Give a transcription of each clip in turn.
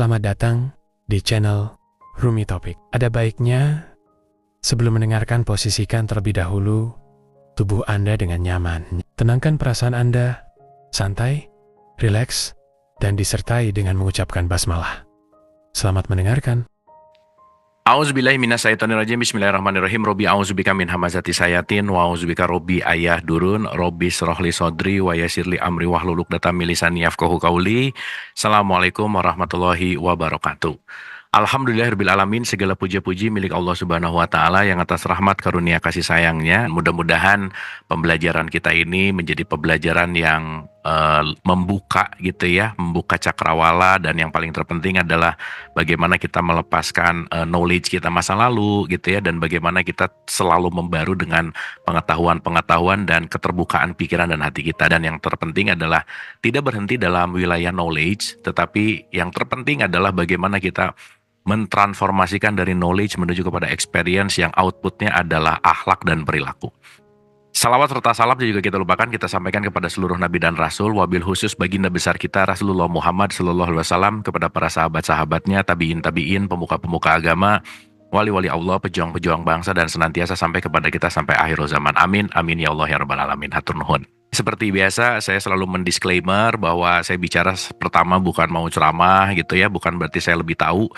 Selamat datang di channel Rumi Topik. Ada baiknya sebelum mendengarkan posisikan terlebih dahulu tubuh Anda dengan nyaman. Tenangkan perasaan Anda, santai, rileks, dan disertai dengan mengucapkan basmalah. Selamat mendengarkan. A'udzubillahi minasyaitonirrajim. Bismillahirrahmanirrahim. Robbi a'udzubika min hamazati sayatin wa a'udzubika robbi ayah durun robbi srohli sodri wa yasirli amri wahlul 'uqdatam min lisani yafqahu qauli. Assalamualaikum warahmatullahi wabarakatuh. Alhamdulillahirabbil alamin, segala puja-puji milik Allah Subhanahu wa taala yang atas rahmat karunia kasih sayangnya. Mudah-mudahan pembelajaran kita ini menjadi pembelajaran yang membuka gitu ya, membuka cakrawala, dan yang paling terpenting adalah bagaimana kita melepaskan knowledge kita masa lalu gitu ya, dan bagaimana kita selalu membaru dengan pengetahuan-pengetahuan dan keterbukaan pikiran dan hati kita. Dan yang terpenting adalah tidak berhenti dalam wilayah knowledge, tetapi yang terpenting adalah bagaimana kita mentransformasikan dari knowledge menuju kepada experience yang outputnya adalah akhlak dan perilaku. Salawat serta salam juga kita lupakan, kita sampaikan kepada seluruh nabi dan rasul, wabil khusus baginda besar kita Rasulullah Muhammad SAW, kepada para sahabat-sahabatnya, tabiin, pemuka-pemuka agama, wali-wali Allah, pejuang-pejuang bangsa, dan senantiasa sampai kepada kita sampai akhir zaman. Amin, amin ya Allah ya Rabbal Alamin. Hatur nuhun. Seperti biasa, saya selalu mendisklaimer bahwa saya bicara pertama bukan mau ceramah gitu ya, bukan berarti saya lebih tahu,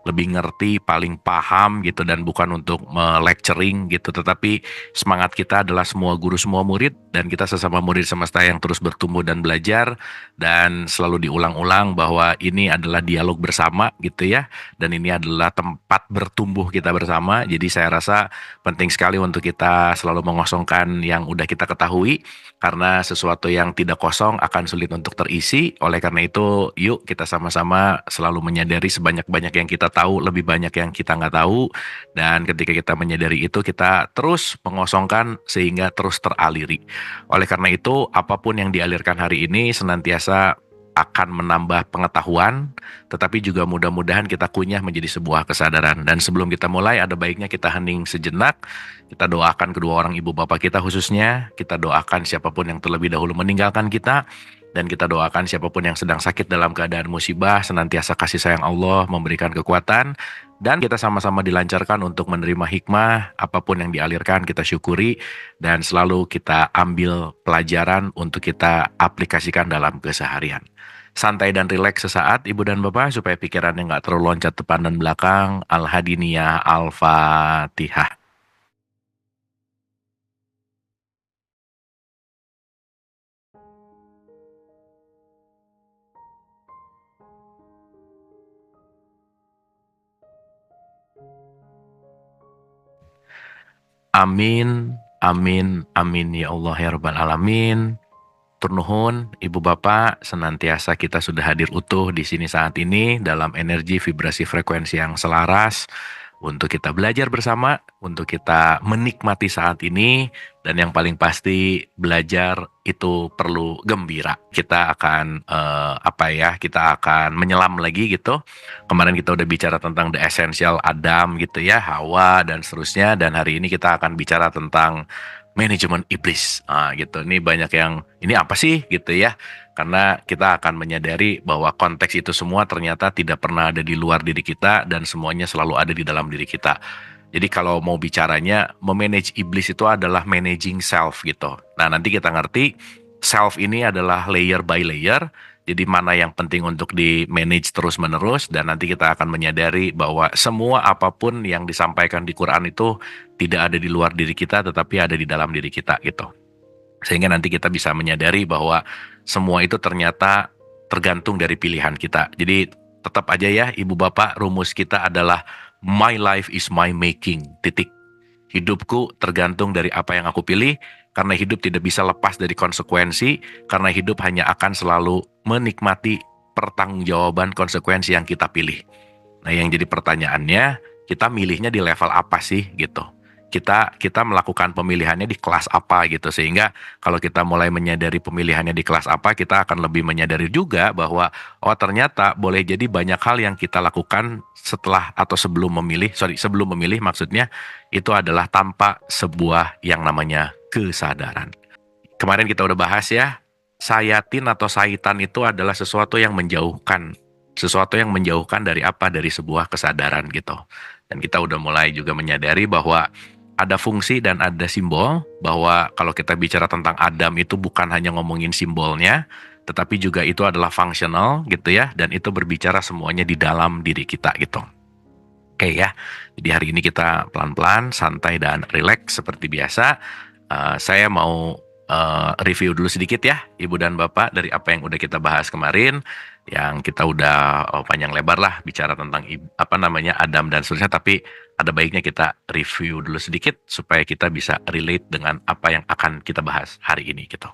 lebih ngerti, paling paham gitu, dan bukan untuk lecturing gitu, tetapi semangat kita adalah semua guru, semua murid, dan kita sesama murid semesta yang terus bertumbuh dan belajar, dan selalu diulang-ulang bahwa ini adalah dialog bersama gitu ya, dan ini adalah tempat bertumbuh kita bersama. Jadi saya rasa penting sekali untuk kita selalu mengosongkan yang udah kita ketahui, karena sesuatu yang tidak kosong akan sulit untuk terisi. Oleh karena itu, yuk kita sama-sama selalu menyadari sebanyak-banyak yang kita tahu, lebih banyak yang kita nggak tahu. Dan ketika kita menyadari itu, kita terus mengosongkan sehingga terus teraliri. Oleh karena itu, apapun yang dialirkan hari ini senantiasa akan menambah pengetahuan, tetapi juga mudah-mudahan kita kunyah menjadi sebuah kesadaran. Dan sebelum kita mulai, ada baiknya kita hening sejenak. Kita doakan kedua orang ibu bapak kita khususnya. Kita doakan siapapun yang terlebih dahulu meninggalkan kita. Dan kita doakan siapapun yang sedang sakit dalam keadaan musibah, senantiasa kasih sayang Allah memberikan kekuatan. Dan kita sama-sama dilancarkan untuk menerima hikmah, apapun yang dialirkan kita syukuri. Dan selalu kita ambil pelajaran untuk kita aplikasikan dalam keseharian. Santai dan rileks sesaat Ibu dan Bapak, supaya pikirannya nggak terlalu loncat depan dan belakang. Al-Hadiniyah, Al-Fatihah. Amin, amin, amin ya Allah ya Rabbal Alamin. Turnuhun, Ibu Bapak, senantiasa kita sudah hadir utuh di sini saat ini dalam energi vibrasi frekuensi yang selaras untuk kita belajar bersama, untuk kita menikmati saat ini, dan yang paling pasti belajar itu perlu gembira. Kita akan kita akan menyelam lagi gitu. Kemarin kita udah bicara tentang the essential Adam gitu ya, Hawa dan seterusnya, dan hari ini kita akan bicara tentang manajemen iblis gitu. Ini banyak yang ini apa sih gitu ya, karena kita akan menyadari bahwa konteks itu semua ternyata tidak pernah ada di luar diri kita, dan semuanya selalu ada di dalam diri kita. Jadi kalau mau bicaranya memanage iblis itu adalah managing self gitu. Nah, nanti kita ngerti self ini adalah layer by layer. Jadi mana yang penting untuk di-manage terus-menerus, dan nanti kita akan menyadari bahwa semua apapun yang disampaikan di Quran itu tidak ada di luar diri kita, tetapi ada di dalam diri kita gitu. Sehingga nanti kita bisa menyadari bahwa semua itu ternyata tergantung dari pilihan kita. Jadi tetap aja ya Ibu Bapak, rumus kita adalah my life is my making, titik. Hidupku tergantung dari apa yang aku pilih, karena hidup tidak bisa lepas dari konsekuensi, karena hidup hanya akan selalu menikmati pertanggungjawaban konsekuensi yang kita pilih. Nah, yang jadi pertanyaannya, kita milihnya di level apa sih gitu. Kita melakukan pemilihannya di kelas apa gitu, sehingga kalau kita mulai menyadari pemilihannya di kelas apa, kita akan lebih menyadari juga bahwa ternyata boleh jadi banyak hal yang kita lakukan setelah atau sebelum memilih maksudnya, itu adalah tanpa sebuah yang namanya kesadaran. Kemarin kita udah bahas ya, sayatin atau saitan itu adalah sesuatu yang menjauhkan Sesuatu yang menjauhkan dari apa? Dari sebuah kesadaran gitu. Dan kita udah mulai juga menyadari bahwa ada fungsi dan ada simbol, bahwa kalau kita bicara tentang Adam itu bukan hanya ngomongin simbolnya, tetapi juga itu adalah fungsional gitu ya, dan itu berbicara semuanya di dalam diri kita gitu. Oke ya, jadi hari ini kita pelan-pelan, santai dan rileks seperti biasa. Saya mau review dulu sedikit ya, Ibu dan Bapak, dari apa yang udah kita bahas kemarin, yang kita udah panjang lebar lah bicara tentang apa namanya Adam dan seterusnya, tapi ada baiknya kita review dulu sedikit supaya kita bisa relate dengan apa yang akan kita bahas hari ini gitu.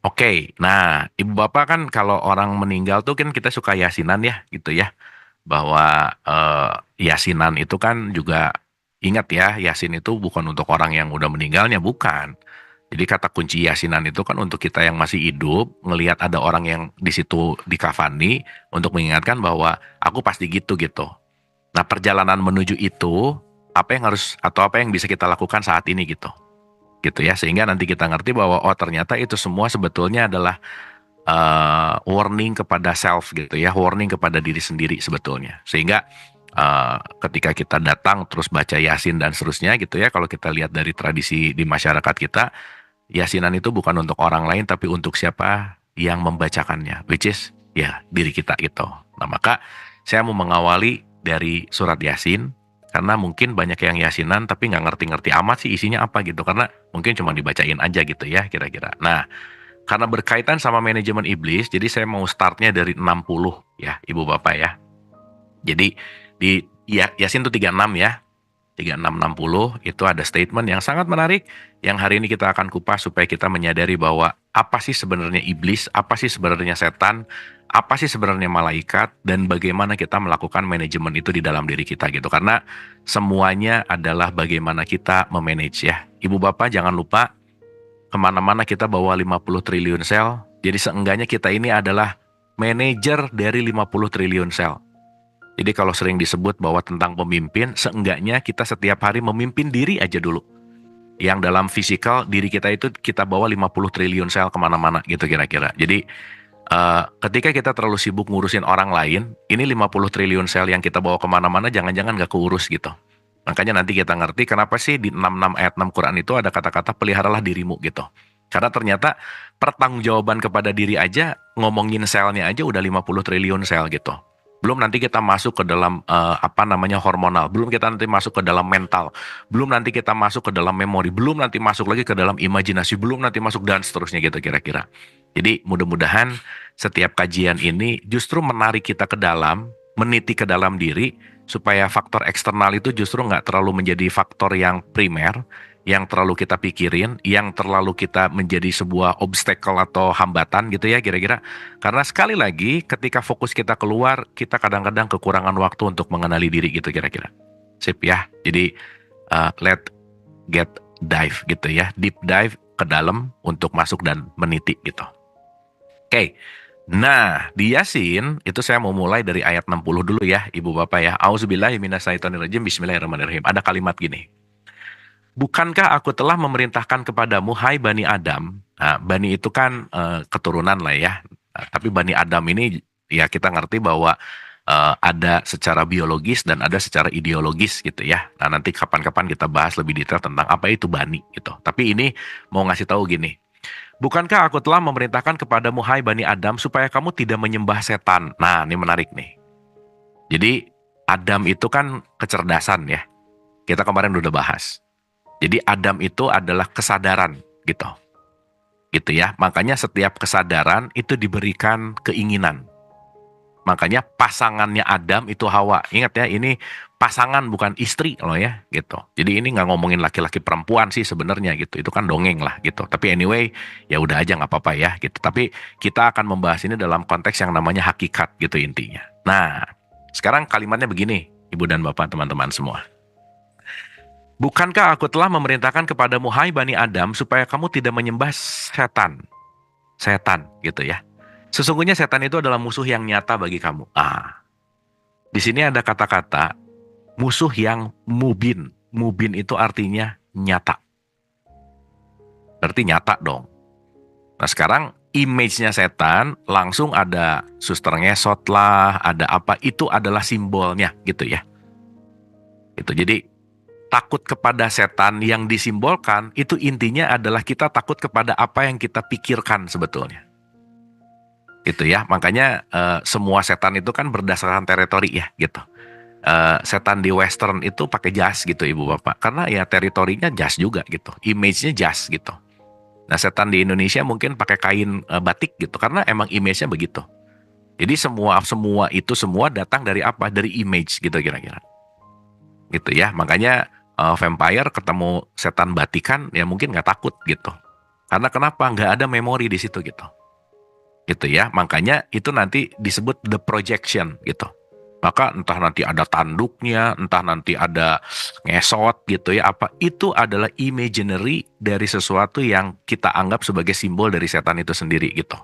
Oke, nah Ibu Bapak kan kalau orang meninggal tuh kan kita suka yasinan ya gitu ya, bahwa yasinan itu kan juga ingat ya, yasin itu bukan untuk orang yang udah meninggalnya, bukan. Jadi kata kunci yasinan itu kan untuk kita yang masih hidup, ngelihat ada orang yang di situ dikafani untuk mengingatkan bahwa aku pasti gitu gitu. Nah, perjalanan menuju itu apa yang harus atau apa yang bisa kita lakukan saat ini gitu. Gitu ya, sehingga nanti kita ngerti bahwa oh ternyata itu semua sebetulnya adalah warning kepada self gitu ya, warning kepada diri sendiri sebetulnya. Sehingga ketika kita datang terus baca Yasin dan seterusnya gitu ya, kalau kita lihat dari tradisi di masyarakat kita, Yasinan itu bukan untuk orang lain tapi untuk siapa yang membacakannya, which is ya diri kita gitu. Nah maka saya mau mengawali dari surat Yasin, karena mungkin banyak yang Yasinan tapi nggak ngerti-ngerti amat sih isinya apa gitu, karena mungkin cuma dibacain aja gitu ya kira-kira. Nah, karena berkaitan sama manajemen iblis, jadi saya mau startnya dari 60 ya, Ibu Bapak ya. Jadi di Yasin itu 36 ya. 3660 itu ada statement yang sangat menarik yang hari ini kita akan kupas supaya kita menyadari bahwa apa sih sebenarnya iblis, apa sih sebenarnya setan, apa sih sebenarnya malaikat, dan bagaimana kita melakukan manajemen itu di dalam diri kita gitu. Karena semuanya adalah bagaimana kita memanage ya. Ibu Bapak jangan lupa, kemana-mana kita bawa 50 triliun sel, jadi seenggaknya kita ini adalah manajer dari 50 triliun sel. Jadi kalau sering disebut bahwa tentang pemimpin, seenggaknya kita setiap hari memimpin diri aja dulu. Yang dalam fisikal, diri kita itu kita bawa 50 triliun sel kemana-mana gitu kira-kira. Jadi ketika kita terlalu sibuk ngurusin orang lain, ini 50 triliun sel yang kita bawa kemana-mana jangan-jangan gak keurus gitu. Makanya nanti kita ngerti kenapa sih di 66 ayat 6 Quran itu ada kata-kata peliharalah dirimu gitu. Karena ternyata pertanggungjawaban kepada diri aja, ngomongin selnya aja udah 50 triliun sel gitu. Belum nanti kita masuk ke dalam apa namanya hormonal, belum kita nanti masuk ke dalam mental, belum nanti kita masuk ke dalam memori, belum nanti masuk lagi ke dalam imajinasi, belum nanti masuk dan seterusnya gitu kira-kira. Jadi mudah-mudahan setiap kajian ini justru menarik kita ke dalam, meniti ke dalam diri, supaya faktor eksternal itu justru nggak terlalu menjadi faktor yang primer, yang terlalu kita pikirin, yang terlalu kita menjadi sebuah obstacle atau hambatan gitu ya kira-kira. Karena sekali lagi ketika fokus kita keluar, kita kadang-kadang kekurangan waktu untuk mengenali diri gitu kira-kira. Sip ya, jadi let get dive gitu ya, deep dive ke dalam untuk masuk dan meniti gitu. Oke. Nah, di Yasin itu saya mau mulai dari ayat 60 dulu ya, Ibu Bapak ya. Auzubillahi minasyaitonirrajim, bismillahirrahmanirrahim. Ada kalimat gini. Bukankah aku telah memerintahkan kepadamu, hai Bani Adam? Nah, Bani itu kan keturunan lah ya. Nah, tapi Bani Adam ini ya kita ngerti bahwa ada secara biologis dan ada secara ideologis gitu ya. Nah, nanti kapan-kapan kita bahas lebih detail tentang apa itu Bani gitu. Tapi ini mau ngasih tahu gini. Bukankah aku telah memerintahkan kepadamu, hai Bani Adam, supaya kamu tidak menyembah setan? Nah, ini menarik nih. Jadi, Adam itu kan kecerdasan ya. Kita kemarin udah bahas. Jadi, Adam itu adalah kesadaran gitu. Gitu ya. Makanya setiap kesadaran itu diberikan keinginan. Makanya pasangannya Adam itu Hawa. Ingat ya, ini pasangan bukan istri loh ya gitu. Jadi ini nggak ngomongin laki-laki perempuan sih sebenarnya gitu. Itu kan dongeng lah gitu. Tapi anyway, ya udah aja nggak apa-apa ya gitu. Tapi kita akan membahas ini dalam konteks yang namanya hakikat gitu intinya. Nah, sekarang kalimatnya begini, Ibu dan Bapak teman-teman semua. Bukankah aku telah memerintahkan kepadamu, hai Bani Adam, supaya kamu tidak menyembah setan. Setan gitu ya. Sesungguhnya setan itu adalah musuh yang nyata bagi kamu. Di sini ada kata-kata musuh yang mubin. Mubin itu artinya nyata. Berarti nyata dong. Nah sekarang image-nya setan langsung ada suster ngesot lah, ada apa, itu adalah simbolnya gitu ya. Itu jadi takut kepada setan yang disimbolkan itu intinya adalah kita takut kepada apa yang kita pikirkan sebetulnya. Gitu ya. Makanya semua setan itu kan berdasarkan teritori ya gitu. Setan di western itu pakai jas gitu ibu bapak. Karena ya teritorinya jas juga gitu. Image-nya jas gitu. Nah setan di Indonesia mungkin pakai kain batik gitu. Karena emang image-nya begitu. Jadi semua itu datang dari apa? Dari image gitu kira-kira. Gitu ya. Makanya vampire ketemu setan batikan ya mungkin nggak takut gitu. Karena kenapa? Nggak ada memori di situ gitu. Gitu ya. Makanya itu nanti disebut the projection gitu. Maka entah nanti ada tanduknya, entah nanti ada ngesot gitu ya, apa itu adalah imaginary dari sesuatu yang kita anggap sebagai simbol dari setan itu sendiri gitu.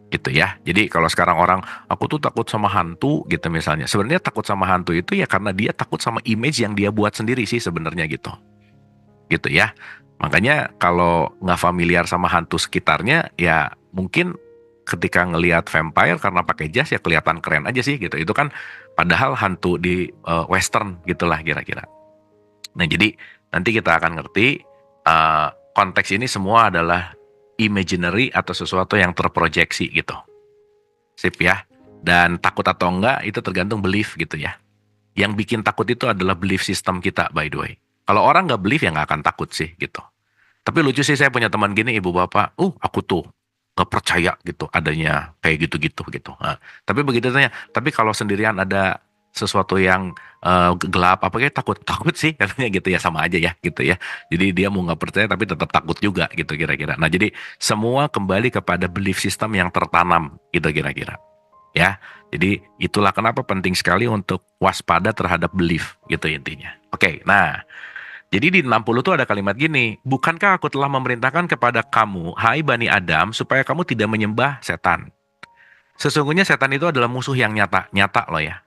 Gitu ya. Jadi kalau sekarang orang, aku tuh takut sama hantu gitu misalnya. Sebenarnya takut sama hantu itu ya karena dia takut sama image yang dia buat sendiri sih sebenarnya gitu. Gitu ya. Makanya kalau nggak familiar sama hantu sekitarnya, ya mungkin ketika ngelihat vampire karena pakai jas ya kelihatan keren aja sih gitu. Itu kan padahal hantu di western gitulah kira-kira. Nah jadi nanti kita akan ngerti konteks ini semua adalah imaginary atau sesuatu yang terproyeksi gitu. Sip ya. Dan takut atau enggak itu tergantung belief gitu ya. Yang bikin takut itu adalah belief system kita by the way. Kalau orang nggak belief ya nggak akan takut sih gitu. Tapi lucu sih saya punya teman gini ibu bapak, aku tuh nggak percaya gitu adanya kayak gitu-gitu gitu. Nah, tapi begitu tanya, tapi kalau sendirian ada sesuatu yang gelap apa kayak takut sih katanya gitu ya sama aja ya gitu ya. Jadi dia mau nggak percaya tapi tetap takut juga gitu kira-kira. Nah jadi semua kembali kepada belief system yang tertanam gitu kira-kira. Ya, jadi itulah kenapa penting sekali untuk waspada terhadap belief gitu intinya. Oke, nah jadi di 60 tuh ada kalimat gini, bukankah aku telah memerintahkan kepada kamu, hai Bani Adam, supaya kamu tidak menyembah setan. Sesungguhnya setan itu adalah musuh yang nyata loh ya.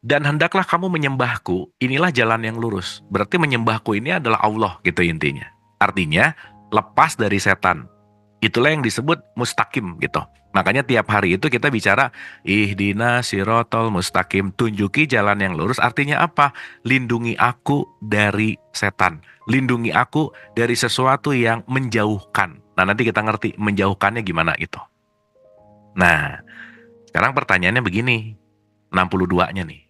Dan hendaklah kamu menyembahku, inilah jalan yang lurus. Berarti menyembahku ini adalah Allah gitu intinya. Artinya, lepas dari setan. Itulah yang disebut mustaqim gitu. Makanya tiap hari itu kita bicara ihdina sirotol mustaqim, tunjuki jalan yang lurus. Artinya apa? Lindungi aku dari setan. Lindungi aku dari sesuatu yang menjauhkan. Nah nanti kita ngerti menjauhkannya gimana gitu. Nah sekarang pertanyaannya begini, 62-nya nih.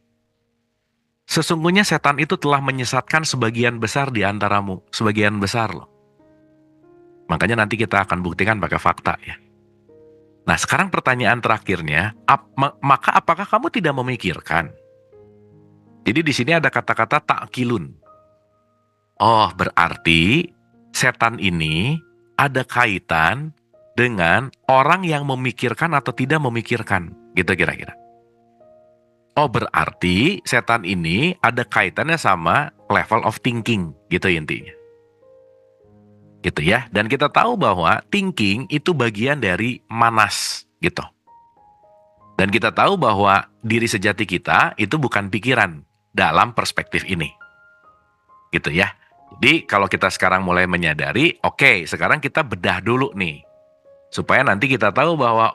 Sesungguhnya setan itu telah menyesatkan sebagian besar di antaramu. Sebagian besar loh. Makanya nanti kita akan buktikan pakai fakta ya. Nah sekarang pertanyaan terakhirnya, maka apakah kamu tidak memikirkan? Jadi di sini ada kata-kata ta'kilun. Oh berarti setan ini ada kaitan dengan orang yang memikirkan atau tidak memikirkan. Gitu kira-kira. Oh berarti setan ini ada kaitannya sama level of thinking gitu intinya. Gitu ya. Dan kita tahu bahwa thinking itu bagian dari manas gitu. Dan kita tahu bahwa diri sejati kita itu bukan pikiran dalam perspektif ini. Gitu ya. Jadi kalau kita sekarang mulai menyadari, oke, sekarang kita bedah dulu nih. Supaya nanti kita tahu bahwa,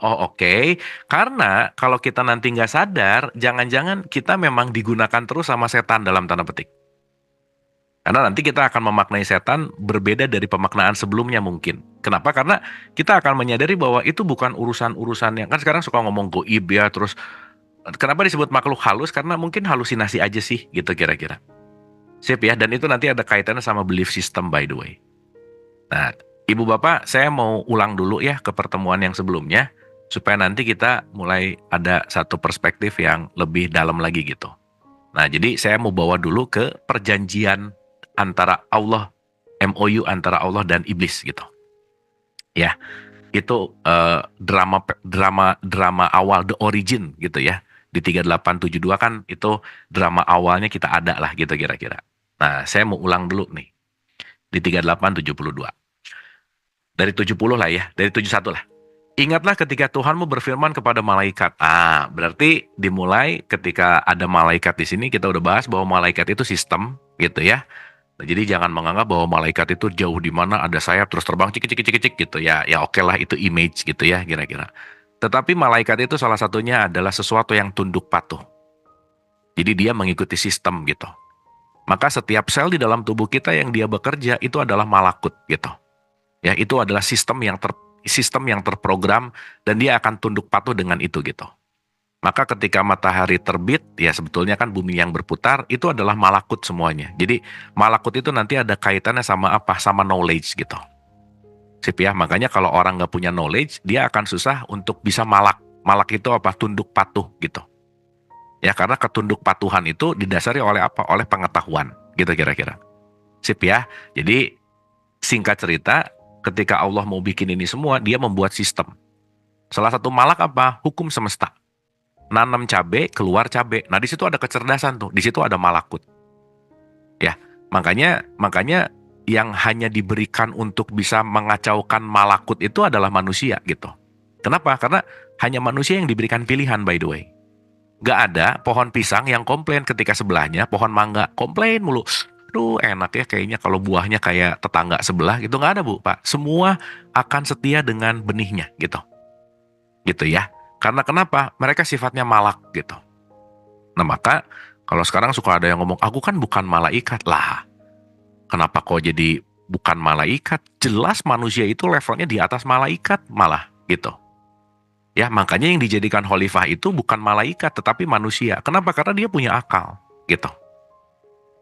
karena kalau kita nanti nggak sadar, jangan-jangan kita memang digunakan terus sama setan dalam tanda petik. Karena nanti kita akan memaknai setan berbeda dari pemaknaan sebelumnya mungkin. Kenapa? Karena kita akan menyadari bahwa itu bukan urusan-urusan yang, kan sekarang suka ngomong goib ya, terus kenapa disebut makhluk halus? Karena mungkin halusinasi aja sih, gitu kira-kira. Sip ya, dan itu nanti ada kaitannya sama belief system by the way. Nah, Ibu Bapak, saya mau ulang dulu ya ke pertemuan yang sebelumnya, supaya nanti kita mulai ada satu perspektif yang lebih dalam lagi gitu. Nah, jadi saya mau bawa dulu ke perjanjian antara Allah, MOU antara Allah dan iblis gitu. Ya, itu drama awal, the origin gitu ya. Di 3872 kan itu drama awalnya kita ada lah gitu kira-kira. Nah, saya mau ulang dulu nih. Di 3872. Dari 70 lah ya, dari 71 lah. Ingatlah ketika Tuhanmu berfirman kepada malaikat. Berarti dimulai ketika ada malaikat di sini, kita udah bahas bahwa malaikat itu sistem gitu ya. Nah, jadi jangan menganggap bahwa malaikat itu jauh di mana ada sayap terus terbang cik cik cik cik gitu ya. Ya oke lah itu image gitu ya kira-kira. Tetapi malaikat itu salah satunya adalah sesuatu yang tunduk patuh. Jadi dia mengikuti sistem gitu. Maka setiap sel di dalam tubuh kita yang dia bekerja itu adalah malakut gitu. Ya, itu adalah sistem yang terprogram dan dia akan tunduk patuh dengan itu gitu. Maka ketika matahari terbit, ya sebetulnya kan bumi yang berputar itu adalah malakut semuanya. Jadi malakut itu nanti ada kaitannya sama apa? Sama knowledge gitu. Sip ya, makanya kalau orang nggak punya knowledge, dia akan susah untuk bisa malak. Malak itu apa? Tunduk patuh gitu. Ya, karena ketunduk patuhan itu didasari oleh apa? Oleh pengetahuan, gitu kira-kira. Sip ya. Jadi singkat cerita, ketika Allah mau bikin ini semua, dia membuat sistem. Salah satu malak apa? Hukum semesta. Nanam cabe, keluar cabe. Nah, di situ ada kecerdasan tuh. Di situ ada malakut. Ya, makanya yang hanya diberikan untuk bisa mengacaukan malakut itu adalah manusia gitu. Kenapa? Karena hanya manusia yang diberikan pilihan by the way. Gak ada pohon pisang yang komplain ketika sebelahnya pohon mangga. Komplain mulu. Duh enak ya kayaknya kalau buahnya kayak tetangga sebelah gitu. Gak ada Bu, Pak. Semua akan setia dengan benihnya gitu. Gitu ya. Karena kenapa? Mereka sifatnya malak gitu. Nah maka kalau sekarang suka ada yang ngomong, aku kan bukan malaikat lah. Kenapa kok jadi bukan malaikat? Jelas manusia itu levelnya di atas malaikat malah gitu. Ya, makanya yang dijadikan khalifah itu bukan malaikat tetapi manusia. Kenapa? Karena dia punya akal, gitu.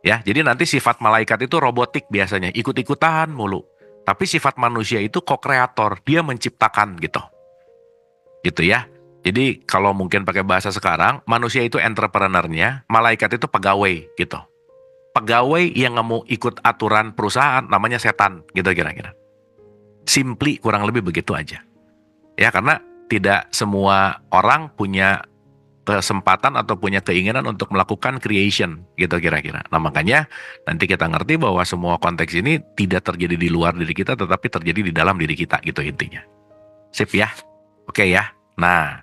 Ya, jadi nanti sifat malaikat itu robotik biasanya, ikut-ikutan mulu. Tapi sifat manusia itu co-kreator, dia menciptakan gitu. Gitu ya. Jadi kalau mungkin pakai bahasa sekarang, manusia itu entrepreneurnya, malaikat itu pegawai gitu. Pegawai yang nggak mau ikut aturan perusahaan namanya setan, gitu kira-kira. Simply kurang lebih begitu aja. Ya, karena tidak semua orang punya kesempatan atau punya keinginan untuk melakukan creation gitu kira-kira. Nah makanya nanti kita ngerti bahwa semua konteks ini tidak terjadi di luar diri kita tetapi terjadi di dalam diri kita gitu intinya. Sip ya? Oke ya. Nah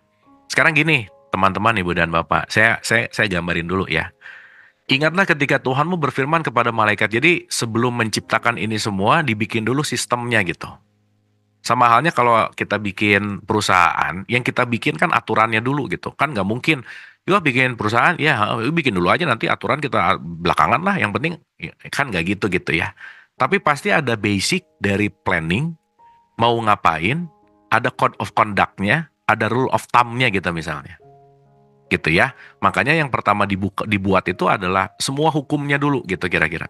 sekarang gini teman-teman ibu dan bapak, saya gambarin dulu ya. Ingatlah ketika Tuhanmu berfirman kepada malaikat, jadi sebelum menciptakan ini semua dibikin dulu sistemnya gitu. Sama halnya kalau kita bikin perusahaan, yang kita bikin kan aturannya dulu gitu. Kan nggak mungkin, yuk bikin perusahaan, ya bikin dulu aja nanti aturan kita belakangan lah. Yang penting kan nggak gitu ya. Tapi pasti ada basic dari planning, mau ngapain, ada code of conduct-nya, ada rule of thumb-nya gitu misalnya. Gitu ya. Makanya yang pertama dibuat itu adalah semua hukumnya dulu gitu kira-kira.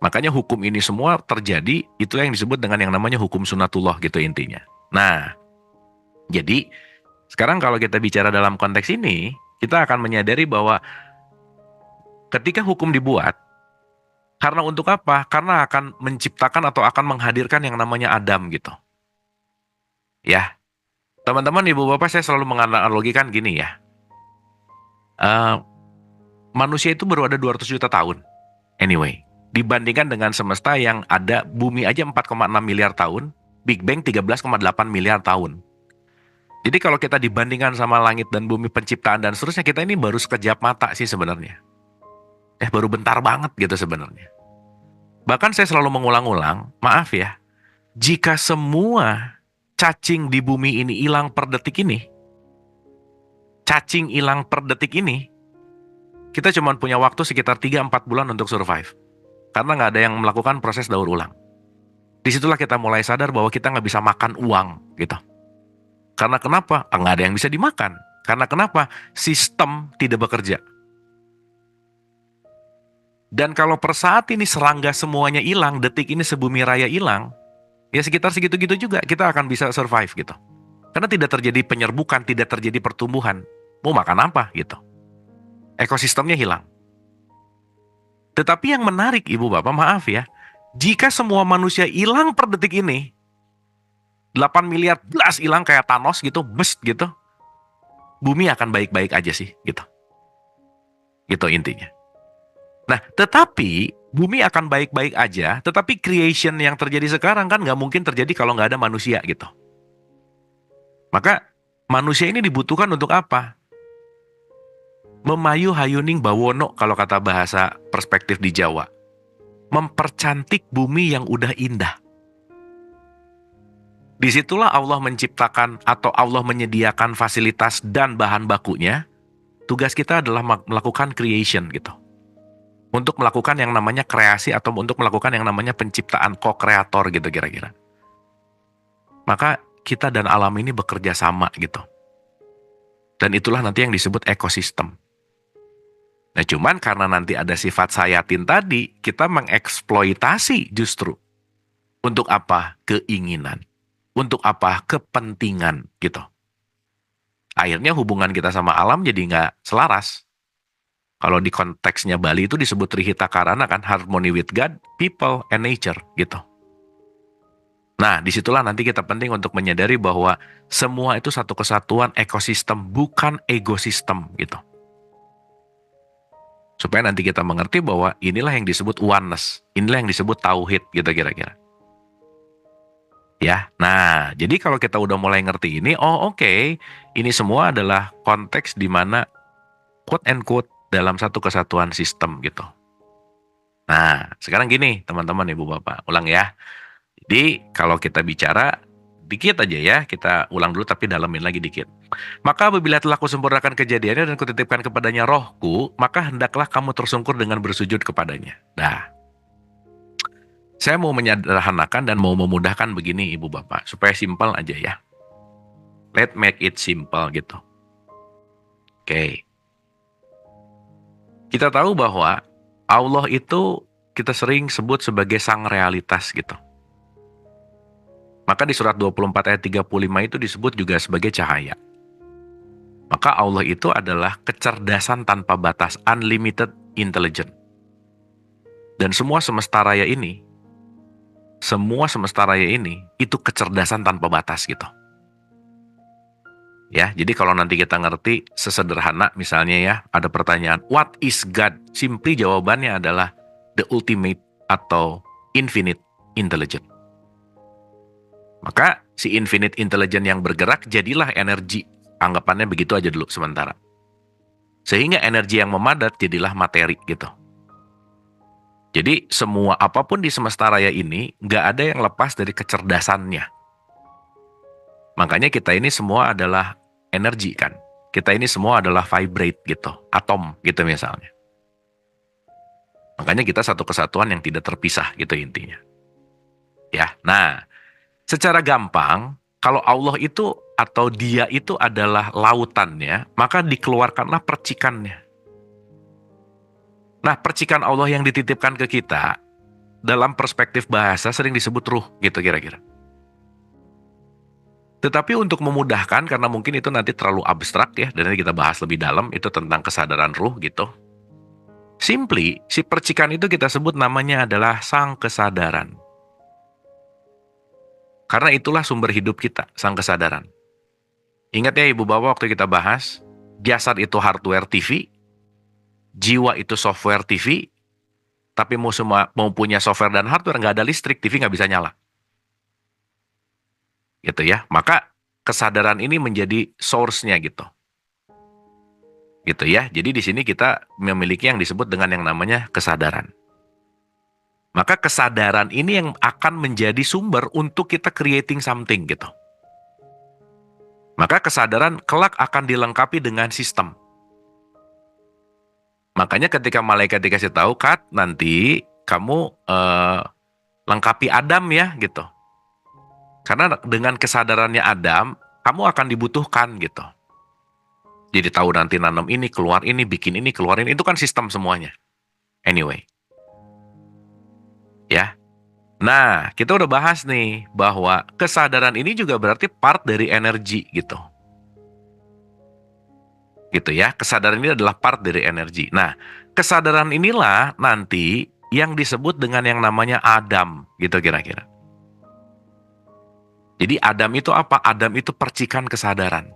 Makanya hukum ini semua terjadi, itu yang disebut dengan yang namanya hukum sunatullah gitu intinya. Nah, jadi sekarang kalau kita bicara dalam konteks ini, kita akan menyadari bahwa ketika hukum dibuat, karena untuk apa? Karena akan menciptakan atau akan menghadirkan yang namanya Adam gitu. Ya, teman-teman ibu bapak saya selalu menganalogikan gini ya. Manusia itu baru ada 200 juta tahun. Anyway. Dibandingkan dengan semesta yang ada bumi aja 4,6 miliar tahun, Big Bang 13,8 miliar tahun. Jadi kalau kita dibandingkan sama langit dan bumi penciptaan dan seterusnya, kita ini baru sekejap mata sih sebenarnya. Baru bentar banget gitu sebenarnya. Bahkan saya selalu mengulang-ulang, maaf ya, jika semua cacing di bumi ini hilang per detik ini, kita cuma punya waktu sekitar 3-4 bulan untuk survive. Karena nggak ada yang melakukan proses daur ulang. Disitulah kita mulai sadar bahwa kita nggak bisa makan uang gitu. Karena kenapa? Nggak ada yang bisa dimakan. Karena kenapa? Sistem tidak bekerja. Dan kalau per saat ini serangga semuanya hilang, detik ini sebumi raya hilang, ya sekitar segitu-gitu juga kita akan bisa survive gitu. Karena tidak terjadi penyerbukan, tidak terjadi pertumbuhan. Mau makan apa gitu. Ekosistemnya hilang. Tetapi yang menarik ibu bapak, maaf ya, jika semua manusia hilang per detik ini, 8 miliar belas hilang kayak Thanos gitu, best gitu, bumi akan baik-baik aja sih gitu. Gitu intinya. Nah tetapi bumi akan baik-baik aja, tetapi creation yang terjadi sekarang kan nggak mungkin terjadi kalau nggak ada manusia gitu. Maka manusia ini dibutuhkan untuk apa? Memayu hayuning bawono kalau kata bahasa perspektif di Jawa. mempercantik bumi yang udah indah. Disitulah Allah menciptakan atau Allah menyediakan fasilitas dan bahan bakunya. Tugas kita adalah melakukan creation gitu. Untuk melakukan yang namanya kreasi atau untuk melakukan yang namanya penciptaan co-kreator gitu kira-kira. Maka kita dan alam ini bekerja sama gitu. Dan itulah nanti yang disebut ekosistem. Nah cuman karena nanti ada sifat sayatin tadi, kita mengeksploitasi justru. Untuk apa? Keinginan. Untuk apa? Kepentingan gitu. Akhirnya hubungan kita sama alam jadi nggak selaras. Kalau di konteksnya Bali itu disebut Trihita Karana kan, harmony with God, people, and nature gitu. Nah disitulah nanti kita penting untuk menyadari bahwa semua itu satu kesatuan ekosistem, bukan ekosistem gitu. Supaya nanti kita mengerti bahwa inilah yang disebut oneness, inilah yang disebut tauhid gitu kira-kira. Ya, nah jadi kalau kita udah mulai ngerti ini, oke, ini semua adalah konteks di mana quote and quote dalam satu kesatuan sistem gitu. Nah, sekarang gini teman-teman ibu bapak, ulang ya. Jadi kalau kita bicara dikit aja ya, kita ulang dulu tapi dalemin lagi dikit. Maka apabila telah kusempurnakan kejadiannya dan kutitipkan kepadanya rohku, maka hendaklah kamu tersungkur dengan bersujud kepadanya. Nah, saya mau menyederhanakan dan mau memudahkan begini ibu bapak, supaya simpel aja ya. Let's make it simple gitu. Oke. Kita tahu bahwa Allah itu kita sering sebut sebagai sang realitas gitu. Maka di surat 24 ayat 35 itu disebut juga sebagai cahaya. Maka Allah itu adalah kecerdasan tanpa batas, unlimited intelligence. Dan semua semesta raya ini itu kecerdasan tanpa batas gitu. Ya, jadi kalau nanti kita ngerti sesederhana misalnya ya, ada pertanyaan, what is God? Simply jawabannya adalah the ultimate atau infinite intelligence. Maka si infinite intelligence yang bergerak jadilah energi. Anggapannya begitu aja dulu sementara. Sehingga energi yang memadat jadilah materi gitu. Jadi semua apapun di semesta raya ini nggak ada yang lepas dari kecerdasannya. Makanya kita ini semua adalah energi kan. Kita ini semua adalah vibrate gitu, atom gitu misalnya. Makanya kita satu kesatuan yang tidak terpisah gitu intinya. Ya, nah secara gampang kalau Allah itu atau dia itu adalah lautannya, maka dikeluarkanlah percikannya. Nah, percikan Allah yang dititipkan ke kita, dalam perspektif bahasa sering disebut ruh, gitu kira-kira. Tetapi untuk memudahkan, karena mungkin itu nanti terlalu abstrak ya, dan nanti kita bahas lebih dalam, itu tentang kesadaran ruh gitu. Simply, si percikan itu kita sebut namanya adalah sang kesadaran. Karena itulah sumber hidup kita, sang kesadaran. Ingat ya ibu bapak waktu kita bahas, jasad itu hardware TV, jiwa itu software TV, tapi mau punya software dan hardware, nggak ada listrik, TV nggak bisa nyala. Gitu ya, maka kesadaran ini menjadi source-nya gitu. Gitu ya, jadi di sini kita memiliki yang disebut dengan yang namanya kesadaran. Maka kesadaran ini yang akan menjadi sumber untuk kita creating something gitu. Maka kesadaran kelak akan dilengkapi dengan sistem. Makanya ketika malaikat dikasih tahu, Kat, nanti kamu lengkapi Adam ya gitu. Karena dengan kesadarannya Adam, kamu akan dibutuhkan gitu. Jadi tahu nanti nanam ini, keluar ini, bikin ini, keluar ini, itu kan sistem semuanya. Anyway. Ya. Nah, kita udah bahas nih bahwa kesadaran ini juga berarti part dari energi gitu. Gitu ya, kesadaran ini adalah part dari energi. Nah, kesadaran inilah nanti yang disebut dengan yang namanya Adam, gitu kira-kira. Jadi Adam itu apa? Adam itu percikan kesadaran.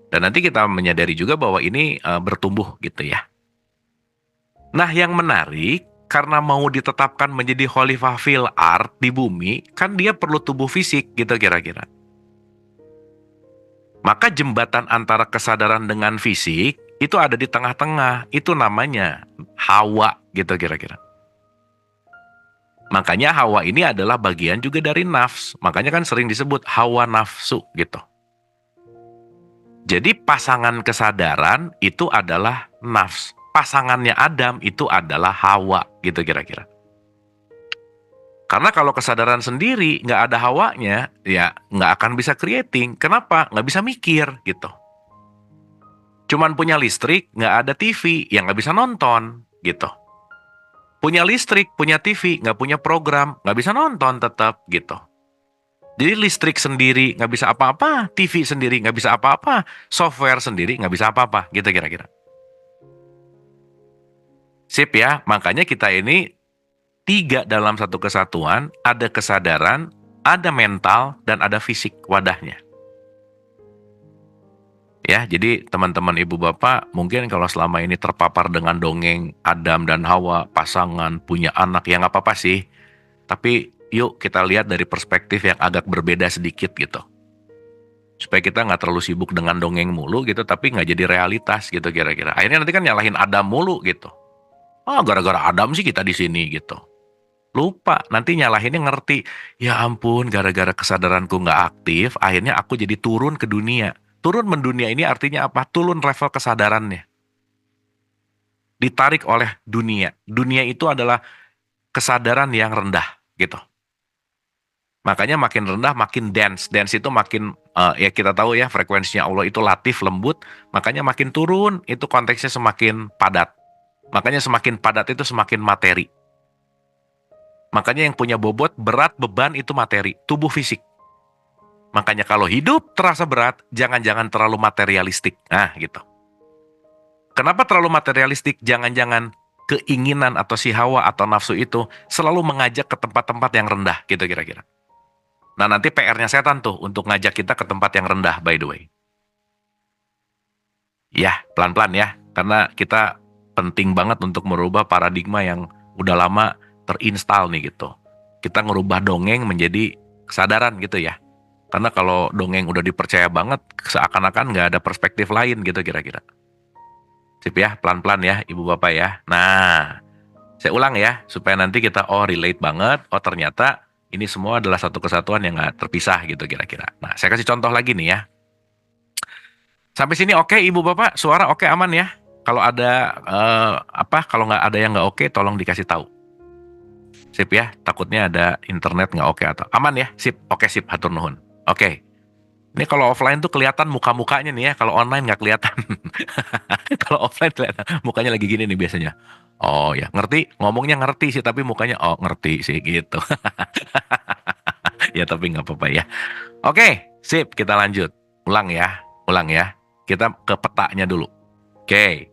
Dan nanti kita menyadari juga bahwa ini bertumbuh gitu ya. Nah, yang menarik, karena mau ditetapkan menjadi khalifah fil ard di bumi, kan dia perlu tubuh fisik gitu kira-kira. Maka jembatan antara kesadaran dengan fisik itu ada di tengah-tengah. Itu namanya Hawa gitu kira-kira. Makanya Hawa ini adalah bagian juga dari nafs. Makanya kan sering disebut hawa nafsu gitu. Jadi pasangan kesadaran itu adalah nafs. Pasangannya Adam itu adalah Hawa gitu kira-kira. Karena kalau kesadaran sendiri nggak ada hawanya, ya nggak akan bisa creating. Kenapa? Nggak bisa mikir gitu. Cuman punya listrik, nggak ada TV, ya nggak bisa nonton gitu. Punya listrik, punya TV, nggak punya program, nggak bisa nonton tetap gitu. Jadi listrik sendiri nggak bisa apa-apa, TV sendiri nggak bisa apa-apa, software sendiri nggak bisa apa-apa, gitu kira-kira. Sip ya, makanya kita ini 3 dalam satu kesatuan, ada kesadaran, ada mental, dan ada fisik wadahnya. Ya, jadi teman-teman ibu bapak, mungkin kalau selama ini terpapar dengan dongeng Adam dan Hawa, pasangan, punya anak, ya nggak apa-apa sih. Tapi yuk kita lihat dari perspektif yang agak berbeda sedikit gitu. Supaya kita nggak terlalu sibuk dengan dongeng mulu gitu, tapi nggak jadi realitas gitu kira-kira. Akhirnya nanti kan nyalahin Adam mulu gitu. Ah, gara-gara Adam sih kita di sini gitu. Lupa, nanti nyalahinnya ngerti. Ya ampun, gara-gara kesadaranku nggak aktif, akhirnya aku jadi turun ke dunia. Turun mendunia ini artinya apa? Turun level kesadarannya. Ditarik oleh dunia. Dunia itu adalah kesadaran yang rendah gitu. Makanya makin rendah makin dense. Dense itu makin ya kita tahu ya frekuensinya Allah itu latif lembut, makanya makin turun itu konteksnya semakin padat. Makanya semakin padat itu semakin materi. Makanya yang punya bobot berat beban itu materi, tubuh fisik. Makanya kalau hidup terasa berat, jangan-jangan terlalu materialistik. Nah, gitu. Kenapa terlalu materialistik? Jangan-jangan keinginan atau si hawa atau nafsu itu selalu mengajak ke tempat-tempat yang rendah, gitu kira-kira. Nah, nanti PR-nya setan tuh untuk ngajak kita ke tempat yang rendah, by the way. Ya, pelan-pelan ya. Karena kita penting banget untuk merubah paradigma yang udah lama terinstal nih gitu. Kita ngerubah dongeng menjadi kesadaran gitu ya. Karena kalau dongeng udah dipercaya banget, seakan-akan nggak ada perspektif lain gitu kira-kira. Sip ya, pelan-pelan ya ibu bapak ya. Nah, saya ulang ya, supaya nanti kita relate banget, ternyata ini semua adalah satu kesatuan yang nggak terpisah gitu kira-kira. Nah, saya kasih contoh lagi nih ya. Sampai sini oke ibu bapak, suara oke aman ya. Kalau ada kalau nggak ada yang nggak oke, tolong dikasih tahu. Sip ya, takutnya ada internet nggak oke atau aman ya. Sip, oke sip, hatur nuhun. Oke. Ini kalau offline tuh kelihatan muka-mukanya nih ya, kalau online nggak kelihatan. Kalau offline kelihatan mukanya lagi gini nih biasanya. Oh ya, ngerti, ngomongnya ngerti sih, tapi mukanya ngerti sih gitu. Ya tapi nggak apa-apa ya. Oke, sip, kita lanjut. Ulang ya, ulang ya. Kita ke petanya dulu. Oke.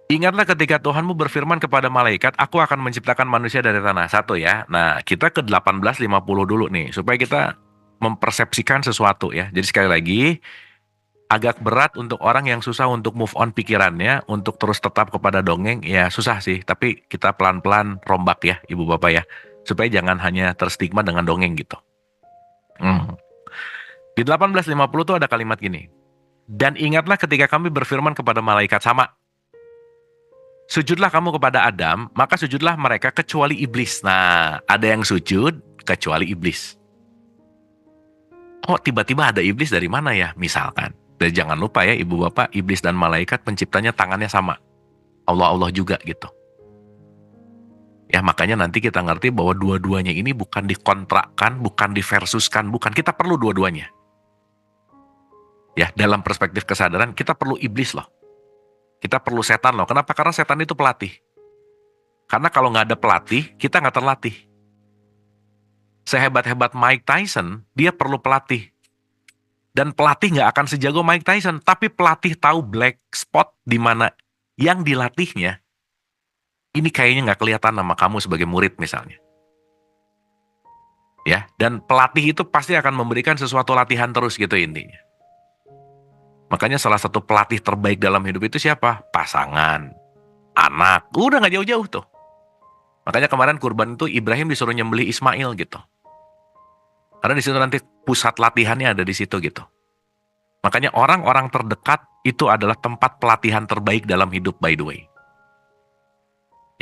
Ingatlah ketika Tuhanmu berfirman kepada malaikat, aku akan menciptakan manusia dari tanah. Satu ya. Nah, kita ke 1850 dulu nih, supaya kita mempersepsikan sesuatu ya. Jadi sekali lagi, agak berat untuk orang yang susah untuk move on pikirannya, untuk terus tetap kepada dongeng, ya susah sih. Tapi kita pelan-pelan rombak ya, ibu bapak ya. Supaya jangan hanya terstigma dengan dongeng gitu. Di 1850 tuh ada kalimat gini. Dan ingatlah ketika kami berfirman kepada malaikat, sama. Sujudlah kamu kepada Adam, maka sujudlah mereka kecuali iblis. Nah, ada yang sujud kecuali iblis. Oh, tiba-tiba ada iblis dari mana ya? Misalkan. Dan jangan lupa ya, ibu bapak, iblis dan malaikat penciptanya tangannya sama. Allah juga gitu. Ya, makanya nanti kita ngerti bahwa dua-duanya ini bukan dikontrakkan, bukan diversuskan, bukan. Kita perlu dua-duanya. Ya, dalam perspektif kesadaran, kita perlu iblis loh. Kita perlu setan loh. Kenapa? Karena setan itu pelatih. Karena kalau nggak ada pelatih, kita nggak terlatih. Sehebat-hebat Mike Tyson, dia perlu pelatih. Dan pelatih nggak akan sejago Mike Tyson, tapi pelatih tahu black spot di mana yang dilatihnya. Ini kayaknya nggak kelihatan sama kamu sebagai murid misalnya. Ya, dan pelatih itu pasti akan memberikan sesuatu latihan terus gitu intinya. Makanya salah satu pelatih terbaik dalam hidup itu siapa? Pasangan, anak. Udah nggak jauh-jauh tuh. Makanya kemarin kurban itu Ibrahim disuruh nyembelih Ismail gitu. Karena di situ nanti pusat latihannya ada di situ gitu. Makanya orang-orang terdekat itu adalah tempat pelatihan terbaik dalam hidup by the way.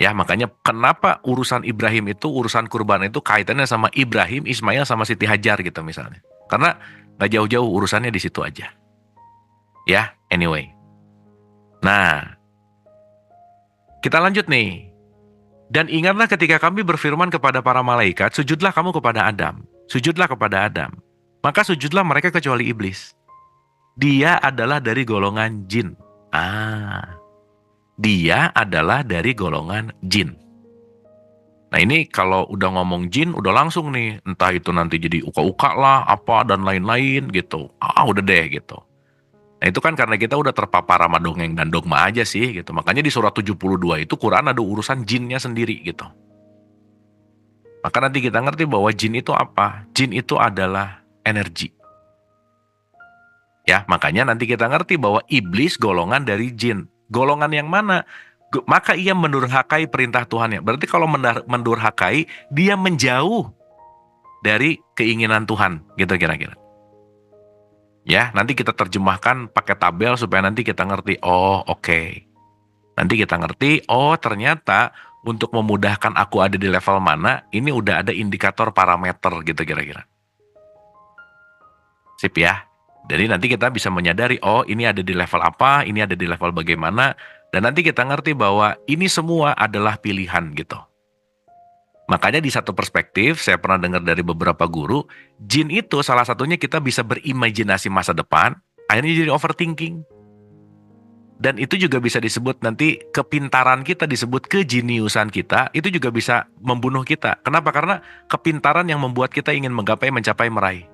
Ya, makanya kenapa urusan Ibrahim itu, urusan kurban itu kaitannya sama Ibrahim, Ismail, sama Siti Hajar gitu misalnya. Karena nggak jauh-jauh urusannya di situ aja. Ya, anyway. Nah, kita lanjut nih. Dan ingatlah ketika kami berfirman kepada para malaikat, sujudlah kamu kepada Adam. Sujudlah kepada Adam. Maka sujudlah mereka kecuali iblis. Dia adalah dari golongan jin. Dia adalah dari golongan jin. Nah ini kalau udah ngomong jin, udah langsung nih. Entah itu nanti jadi uka-uka lah, apa, dan lain-lain gitu. Udah deh gitu. Nah itu kan karena kita udah terpapar sama dongeng dan dogma aja sih gitu. Makanya di surat 72 itu Quran ada urusan jinnya sendiri gitu. Maka nanti kita ngerti bahwa jin itu apa? Jin itu adalah energi. Ya, makanya nanti kita ngerti bahwa iblis golongan dari jin. Golongan yang mana? Maka ia mendurhakai perintah Tuhannya. Berarti kalau mendurhakai, dia menjauh dari keinginan Tuhan, gitu kira-kira. Ya, nanti kita terjemahkan pakai tabel supaya nanti kita ngerti, oh oke. Nanti kita ngerti, oh ternyata untuk memudahkan aku ada di level mana, ini udah ada indikator parameter gitu kira-kira. Sip ya. Jadi nanti kita bisa menyadari, oh ini ada di level apa, ini ada di level bagaimana, dan nanti kita ngerti bahwa ini semua adalah pilihan gitu. Makanya di satu perspektif, saya pernah dengar dari beberapa guru, jin itu salah satunya kita bisa berimajinasi masa depan, akhirnya jadi overthinking. Dan itu juga bisa disebut nanti kepintaran kita, disebut kejeniusan kita, itu juga bisa membunuh kita. Kenapa? Karena kepintaran yang membuat kita ingin menggapai, mencapai, meraih.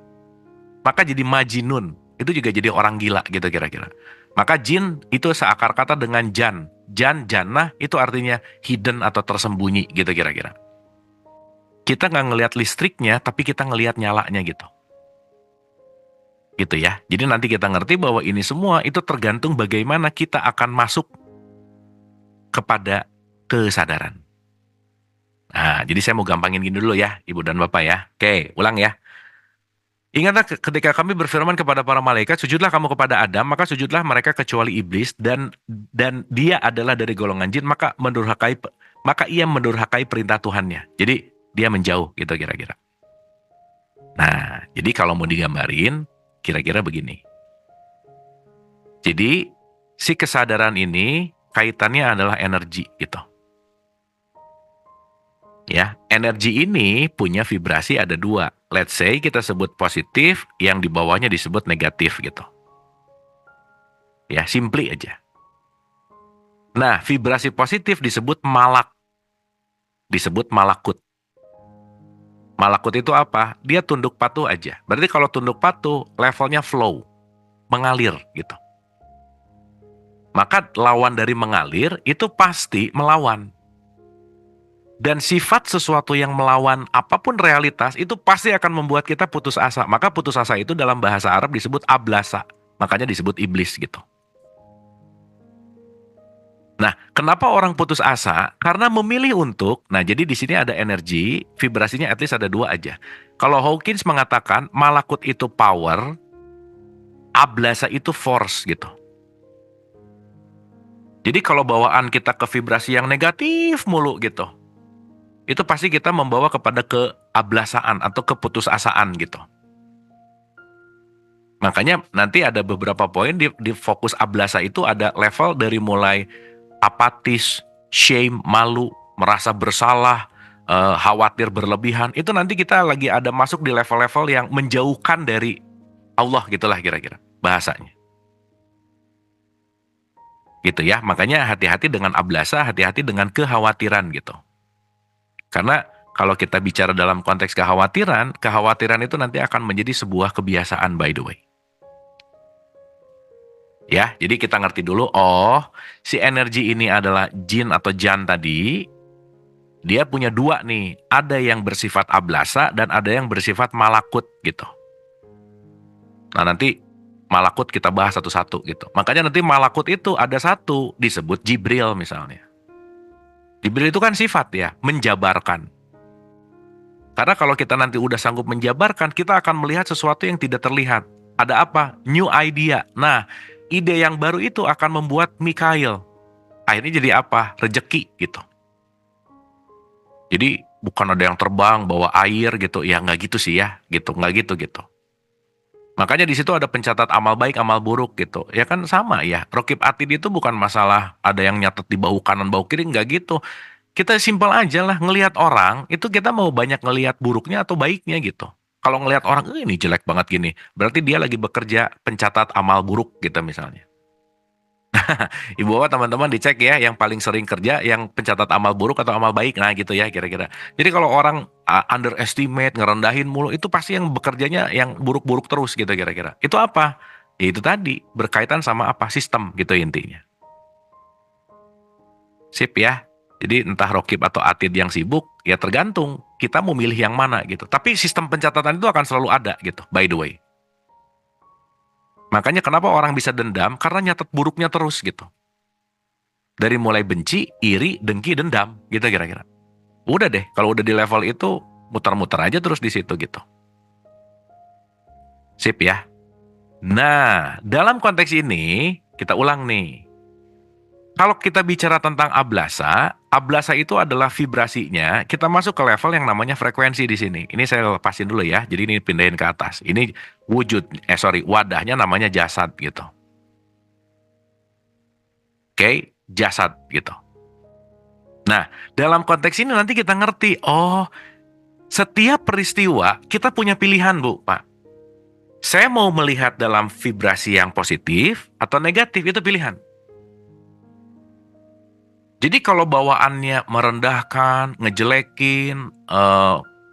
Maka jadi majinun, itu juga jadi orang gila gitu kira-kira. Maka jin itu seakar kata dengan jan. Jan, jannah itu artinya hidden atau tersembunyi gitu kira-kira. Kita nggak ngelihat listriknya, tapi kita ngelihat nyalanya gitu. Gitu ya. Jadi nanti kita ngerti bahwa ini semua itu tergantung bagaimana kita akan masuk kepada kesadaran. Nah, jadi saya mau gampangin gini dulu ya, Ibu dan Bapak ya. Oke, ulang ya. Ingatlah ketika kami berfirman kepada para malaikat, sujudlah kamu kepada Adam, maka sujudlah mereka kecuali iblis dan dia adalah dari golongan jin, maka ia mendurhakai perintah Tuhannya. Jadi dia menjauh gitu kira-kira. Nah, jadi kalau mau digambarin kira-kira begini. Jadi si kesadaran ini kaitannya adalah energi gitu. Ya, energi ini punya vibrasi ada dua. Let's say kita sebut positif, yang di bawahnya disebut negatif gitu. Ya, simply aja. Nah, vibrasi positif disebut malak. Disebut malakut. Malakut itu apa? Dia tunduk patuh aja. Berarti kalau tunduk patuh, levelnya flow. Mengalir gitu. Maka lawan dari mengalir, itu pasti melawan. Dan sifat sesuatu yang melawan apapun realitas itu pasti akan membuat kita putus asa. Maka putus asa itu dalam bahasa Arab disebut ablasa. Makanya disebut iblis gitu. Nah, kenapa orang putus asa? Karena memilih untuk, nah jadi di sini ada energi, vibrasinya at least ada dua aja. Kalau Hawkins mengatakan malakut itu power, ablasa itu force gitu. Jadi kalau bawaan kita ke vibrasi yang negatif mulu gitu, itu pasti kita membawa kepada keablasaan atau keputusasaan gitu. Makanya nanti ada beberapa poin di fokus ablasa itu ada level dari mulai apatis, shame, malu, merasa bersalah, khawatir berlebihan. Itu nanti kita lagi ada masuk di level-level yang menjauhkan dari Allah gitulah kira-kira bahasanya. Gitu ya, makanya hati-hati dengan ablasa, hati-hati dengan kekhawatiran gitu. Karena kalau kita bicara dalam konteks kekhawatiran itu nanti akan menjadi sebuah kebiasaan by the way. Ya, jadi kita ngerti dulu, oh si energi ini adalah jin atau jan tadi, dia punya dua nih, ada yang bersifat ablasa dan ada yang bersifat malakut gitu. Nah nanti malakut kita bahas satu-satu gitu. Makanya nanti malakut itu ada satu disebut Jibril misalnya. Jibril itu kan sifat ya, menjabarkan. Karena kalau kita nanti udah sanggup menjabarkan, kita akan melihat sesuatu yang tidak terlihat. Ada apa? New idea. Nah, ide yang baru itu akan membuat Mikail. Akhirnya jadi apa? Rejeki gitu. Jadi bukan ada yang terbang bawa air gitu, ya nggak gitu sih ya, gitu, nggak gitu gitu. Makanya di situ ada pencatat amal baik, amal buruk gitu. Ya kan sama ya. Rokib atid itu bukan masalah ada yang nyatet di bahu kanan, bahu kiri, nggak gitu. Kita simpel aja lah, ngelihat orang, itu kita mau banyak ngelihat buruknya atau baiknya gitu. Kalau ngelihat orang, ini jelek banget gini, berarti dia lagi bekerja pencatat amal buruk gitu misalnya. Ibu bapak teman-teman dicek ya, yang paling sering kerja, yang pencatat amal buruk atau amal baik, nah gitu ya kira-kira. Jadi kalau orang underestimate, ngerendahin mulu, itu pasti yang bekerjanya yang buruk-buruk terus gitu kira-kira. Itu apa? Ya itu tadi, berkaitan sama apa? Sistem gitu intinya. Sip ya. Jadi entah rokib atau atid yang sibuk, ya tergantung kita mau milih yang mana gitu. Tapi sistem pencatatan itu akan selalu ada gitu, by the way. Makanya kenapa orang bisa dendam? Karena nyatet buruknya terus gitu. Dari mulai benci, iri, dengki, dendam, gitu kira-kira. Udah deh, kalau udah di level itu, muter-muter aja terus di situ gitu. Sip ya. Nah, dalam konteks ini, kita ulang nih. Kalau kita bicara tentang ablasa itu adalah vibrasinya, kita masuk ke level yang namanya frekuensi di sini. Ini saya lepasin dulu ya, jadi ini pindahin ke atas. Ini wadahnya namanya jasad gitu. Oke, jasad gitu. Nah, dalam konteks ini nanti kita ngerti, oh, setiap peristiwa kita punya pilihan, Bu, Pak. Saya mau melihat dalam vibrasi yang positif atau negatif, itu pilihan. Jadi kalau bawaannya merendahkan, ngejelekin,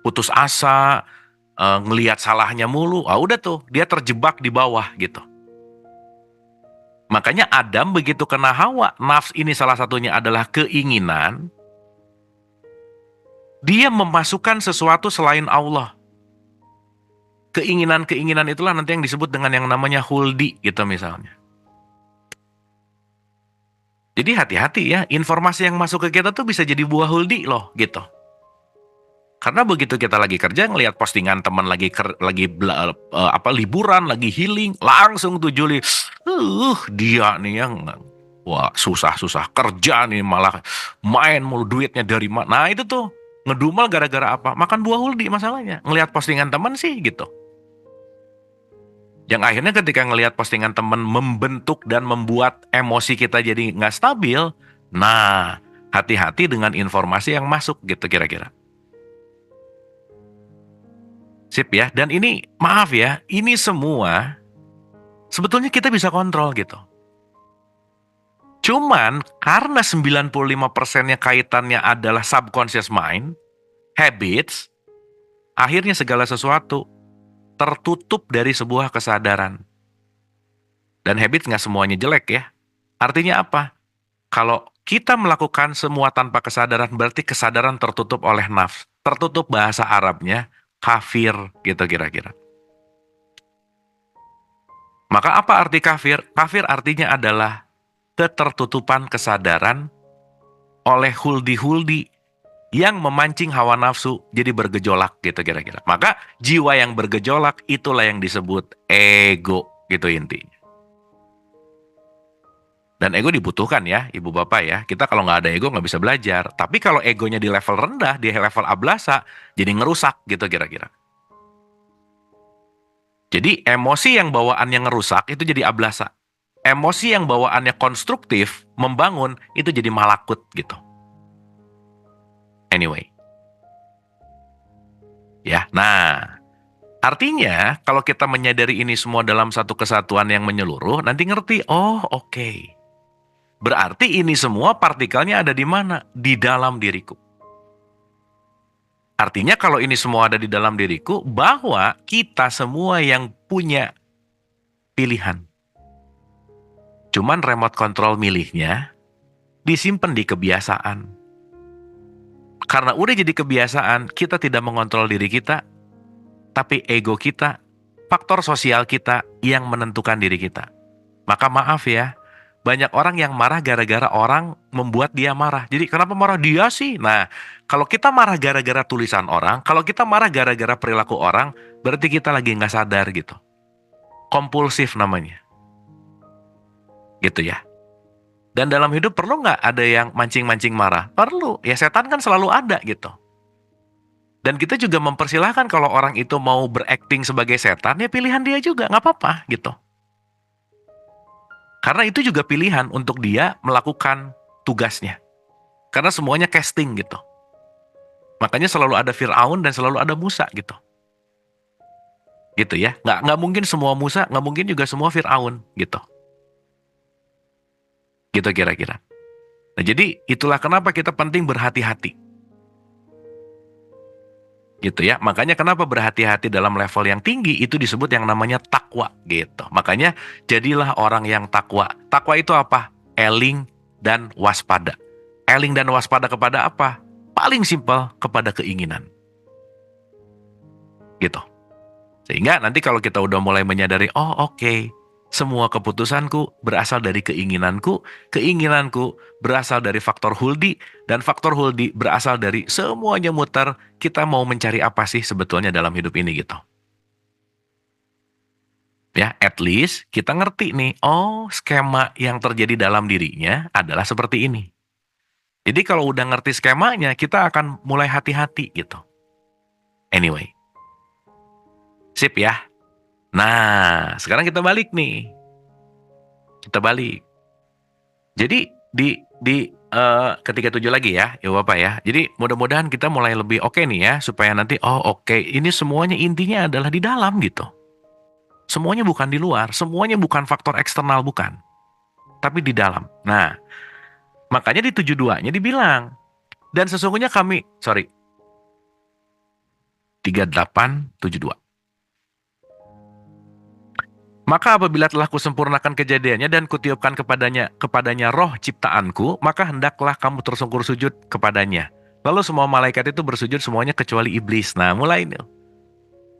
putus asa, ngelihat salahnya mulu, udah tuh, dia terjebak di bawah gitu. Makanya Adam begitu kena Hawa, nafs ini salah satunya adalah keinginan, dia memasukkan sesuatu selain Allah. Keinginan-keinginan itulah nanti yang disebut dengan yang namanya huldi gitu misalnya. Jadi hati-hati ya, informasi yang masuk ke kita tuh bisa jadi buah huldi loh gitu. Karena begitu kita lagi kerja ngelihat postingan teman lagi liburan, lagi healing, langsung tuh Juli, dia nih yang wah susah-susah kerja nih malah main mulu duitnya dari mana. Nah itu tuh ngedumel gara-gara apa? Makan buah huldi masalahnya. Ngelihat postingan teman sih gitu. Yang akhirnya ketika ngelihat postingan teman membentuk dan membuat emosi kita jadi nggak stabil, nah hati-hati dengan informasi yang masuk gitu kira-kira. Sip ya, dan ini maaf ya, ini semua sebetulnya kita bisa kontrol gitu. Cuman karena 95%-nya kaitannya adalah subconscious mind, habits, akhirnya segala sesuatu tertutup dari sebuah kesadaran. Dan habits nggak semuanya jelek ya. Artinya apa? Kalau kita melakukan semua tanpa kesadaran, berarti kesadaran tertutup oleh nafs. Tertutup bahasa Arabnya, kafir gitu kira-kira. Maka apa arti kafir? Kafir artinya adalah ketertutupan kesadaran oleh huldi-huldi yang memancing hawa nafsu jadi bergejolak gitu kira-kira. Maka jiwa yang bergejolak itulah yang disebut ego gitu intinya. Dan ego dibutuhkan ya, ibu bapak ya. Kita kalau nggak ada ego nggak bisa belajar. Tapi kalau egonya di level rendah, di level ablasa, jadi ngerusak gitu kira-kira. Jadi emosi yang bawaannya ngerusak itu jadi ablasa. Emosi yang bawaannya konstruktif, membangun, itu jadi malakut gitu. Anyway. Ya, nah, artinya kalau kita menyadari ini semua dalam satu kesatuan yang menyeluruh, nanti ngerti, oh oke. Berarti ini semua partikelnya ada di mana? Di dalam diriku. Artinya kalau ini semua ada di dalam diriku, bahwa kita semua yang punya pilihan. Cuman remote control milihnya disimpan di kebiasaan. Karena udah jadi kebiasaan, kita tidak mengontrol diri kita, tapi ego kita, faktor sosial kita yang menentukan diri kita. Maka maaf ya, banyak orang yang marah gara-gara orang membuat dia marah. Jadi kenapa marah dia sih? Nah, kalau kita marah gara-gara tulisan orang, kalau kita marah gara-gara perilaku orang, berarti kita lagi nggak sadar gitu. Kompulsif namanya. Gitu ya. Dan dalam hidup perlu nggak ada yang mancing-mancing marah? Perlu. Ya setan kan selalu ada gitu. Dan kita juga mempersilahkan kalau orang itu mau berakting sebagai setan, ya pilihan dia juga, nggak apa-apa gitu. Karena itu juga pilihan untuk dia melakukan tugasnya. Karena semuanya casting gitu. Makanya selalu ada Fir'aun dan selalu ada Musa gitu. Gitu ya. Nggak mungkin semua Musa, nggak mungkin juga semua Fir'aun gitu. Gitu kira-kira. Nah, jadi itulah kenapa kita penting berhati-hati. Gitu ya. Makanya kenapa berhati-hati dalam level yang tinggi itu disebut yang namanya takwa gitu. Makanya jadilah orang yang takwa. Takwa itu apa? Eling dan waspada. Eling dan waspada kepada apa? Paling simpel, kepada keinginan. Gitu. Sehingga nanti kalau kita udah mulai menyadari, oh oke, semua keputusanku berasal dari keinginanku berasal dari faktor huldi, dan faktor huldi berasal dari semuanya muter, kita mau mencari apa sih sebetulnya dalam hidup ini gitu. Ya, at least kita ngerti nih, oh skema yang terjadi dalam dirinya adalah seperti ini. Jadi kalau udah ngerti skemanya, kita akan mulai hati-hati gitu. Anyway. Sip ya. Nah, sekarang kita balik nih. Kita balik. Jadi di ketiga tujuh lagi ya, ya Bapak ya. Jadi mudah-mudahan kita mulai lebih oke nih ya, supaya nanti oke, ini semuanya intinya adalah di dalam gitu. Semuanya bukan di luar, semuanya bukan faktor eksternal, bukan. Tapi di dalam. Nah, makanya di 72-nya dibilang, dan sesungguhnya kami, 3872. Maka apabila telah kusempurnakan kejadiannya dan kutiupkan kepadanya roh ciptaanku, maka hendaklah kamu tersungkur sujud kepadanya. Lalu semua malaikat itu bersujud semuanya kecuali iblis. Nah, mulai ini.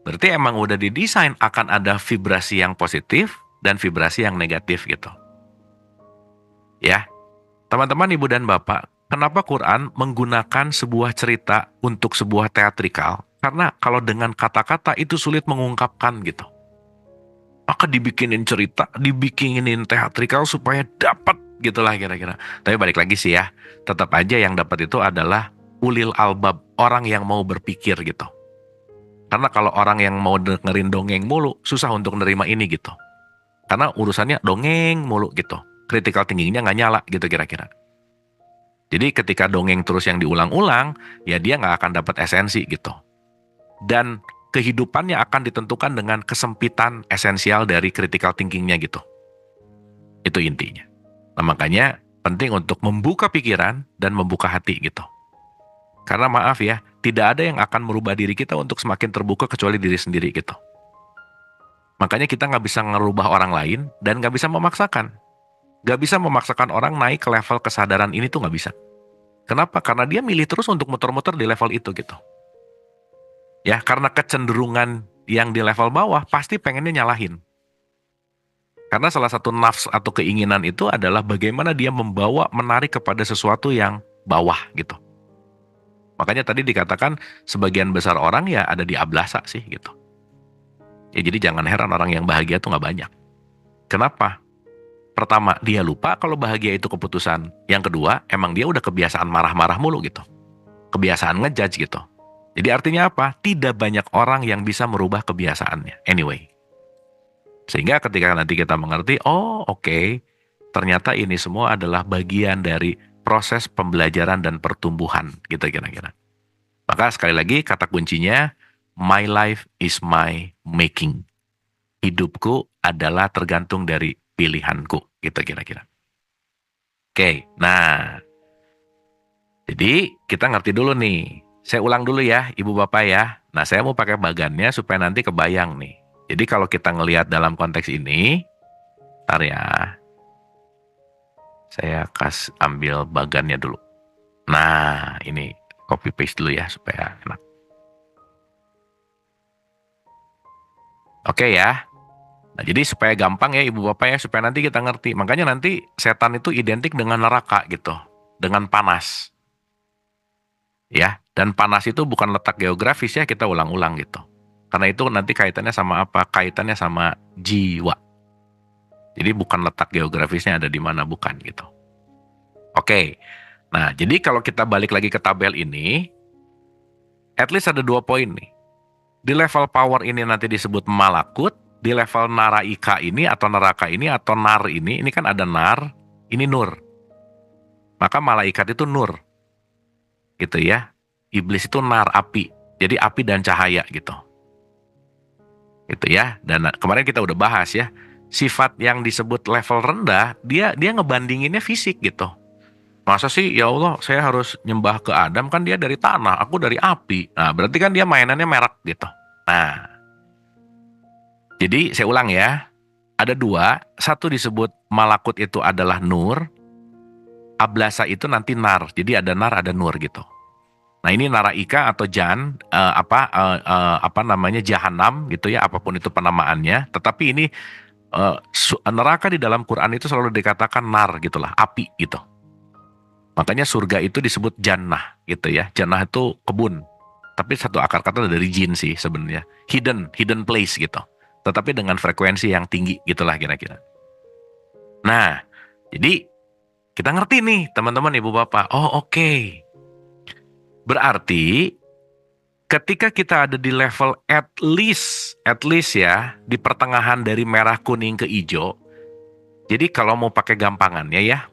Berarti emang udah didesain akan ada vibrasi yang positif dan vibrasi yang negatif gitu. Ya, teman-teman, ibu dan bapak, kenapa Quran menggunakan sebuah cerita untuk sebuah teatrikal? Karena kalau dengan kata-kata itu sulit mengungkapkan gitu. Maka dibikinin cerita, dibikinin teatrikal supaya dapat gitulah kira-kira. Tapi balik lagi sih ya, tetap aja yang dapat itu adalah ulil albab, orang yang mau berpikir gitu. Karena kalau orang yang mau dengerin dongeng mulu, susah untuk nerima ini gitu. Karena urusannya dongeng mulu gitu. Critical thinking-nya nggak nyala gitu kira-kira. Jadi ketika dongeng terus yang diulang-ulang, ya dia nggak akan dapat esensi gitu. Dan kehidupannya akan ditentukan dengan kesempitan esensial dari critical thinking-nya gitu. Itu intinya. Nah, makanya penting untuk membuka pikiran dan membuka hati gitu. Karena maaf ya, tidak ada yang akan merubah diri kita untuk semakin terbuka kecuali diri sendiri gitu. Makanya kita nggak bisa ngerubah orang lain dan nggak bisa memaksakan. Nggak bisa memaksakan orang naik ke level kesadaran ini tuh nggak bisa. Kenapa? Karena dia milih terus untuk muter-muter di level itu gitu. Ya, karena kecenderungan yang di level bawah pasti pengennya nyalahin. Karena salah satu nafs atau keinginan itu adalah bagaimana dia menarik kepada sesuatu yang bawah gitu. Makanya tadi dikatakan sebagian besar orang ya ada di ablasa sih gitu. Ya jadi jangan heran orang yang bahagia tuh nggak banyak. Kenapa? Pertama, dia lupa kalau bahagia itu keputusan. Yang kedua, emang dia udah kebiasaan marah-marah mulu gitu. Kebiasaan ngejudge gitu. Jadi artinya apa? Tidak banyak orang yang bisa merubah kebiasaannya. Anyway. Sehingga ketika nanti kita mengerti, oke, ternyata ini semua adalah bagian dari proses pembelajaran dan pertumbuhan, gitu kira-kira. Maka sekali lagi kata kuncinya, my life is my making. Hidupku adalah tergantung dari pilihanku, gitu kira-kira. Oke, nah. Jadi kita ngerti dulu nih. Saya ulang dulu ya, Ibu Bapak ya. Nah, saya mau pakai bagannya supaya nanti kebayang nih. Jadi kalau kita ngelihat dalam konteks ini, ntar ya. Saya ambil bagannya dulu. Nah, ini copy paste dulu ya supaya enak. Oke ya. Nah, jadi supaya gampang ya Ibu Bapak ya, supaya nanti kita ngerti. Makanya nanti setan itu identik dengan neraka gitu. Dengan panas. Ya, dan panas itu bukan letak geografis ya, kita ulang-ulang gitu. Karena itu nanti kaitannya sama apa? Kaitannya sama jiwa. Jadi bukan letak geografisnya ada di mana, bukan gitu. Oke. Nah, jadi kalau kita balik lagi ke tabel ini, At least ada 2 poin nih. Di level power ini nanti disebut malakut, di level naraika ini atau neraka ini atau nar ini kan ada nar, ini nur. Maka malaikat itu nur. Gitu ya. Iblis itu nar, api. Jadi api dan cahaya gitu. Gitu ya. Dan kemarin kita udah bahas ya. Sifat yang disebut level rendah, dia ngebandinginnya fisik gitu. Masa sih ya Allah saya harus nyembah ke Adam, kan dia dari tanah, aku dari api. Nah berarti kan dia mainannya merek gitu. Nah jadi saya ulang ya. Ada 2, satu disebut malakut itu adalah nur, ablasa itu nanti nar. Jadi ada nar ada nur gitu. Nah ini naraika atau jan, apa namanya jahanam gitu ya, apapun itu penamaannya. Tetapi ini neraka di dalam Quran itu selalu dikatakan nar gitulah, api gitu. Makanya surga itu disebut jannah gitu ya. Jannah itu kebun. Tapi satu akar kata dari jin sih sebenarnya. Hidden place gitu. Tetapi dengan frekuensi yang tinggi gitulah kira-kira. Nah, jadi kita ngerti nih teman-teman ibu bapak. Oh oke. Berarti ketika kita ada di level at least ya, di pertengahan dari merah kuning ke hijau. Jadi kalau mau pakai gampangannya ya,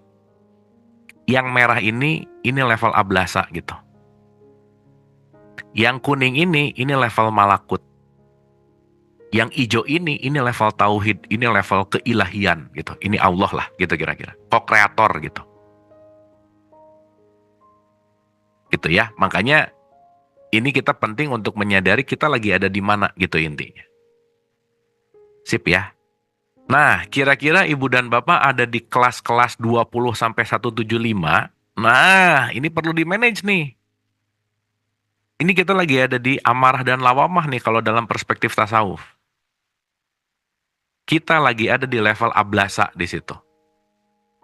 yang merah ini level ablasa gitu. Yang kuning ini level malakut. Yang hijau ini level tauhid, ini level keilahian gitu. Ini Allah lah gitu kira-kira. Co-kreator gitu. Gitu ya. Makanya ini kita penting untuk menyadari kita lagi ada di mana gitu intinya. Sip ya. Nah, kira-kira Ibu dan Bapak ada di kelas-kelas 20 sampai 175. Nah, ini perlu di-manage nih. Ini kita lagi ada di amarah dan lawamah nih kalau dalam perspektif tasawuf. Kita lagi ada di level ablasa di situ.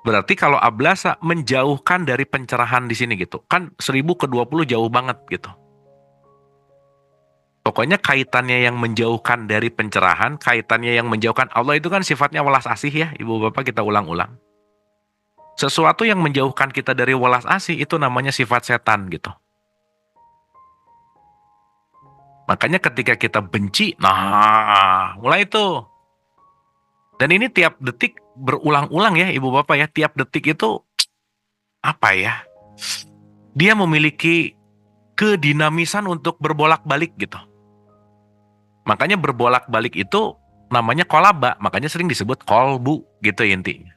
Berarti kalau ablasa menjauhkan dari pencerahan di sini gitu. Kan 1000 ke 20 jauh banget gitu. Pokoknya kaitannya yang menjauhkan dari pencerahan, kaitannya yang menjauhkan Allah itu kan sifatnya welas asih ya, Ibu Bapak kita ulang-ulang. Sesuatu yang menjauhkan kita dari welas asih itu namanya sifat setan gitu. Makanya ketika kita benci, nah mulai itu. Dan ini tiap detik berulang-ulang ya Ibu Bapak ya, tiap detik itu apa ya? Dia memiliki kedinamisan untuk berbolak-balik gitu. Makanya berbolak-balik itu namanya kolaba, makanya sering disebut kolbu gitu intinya.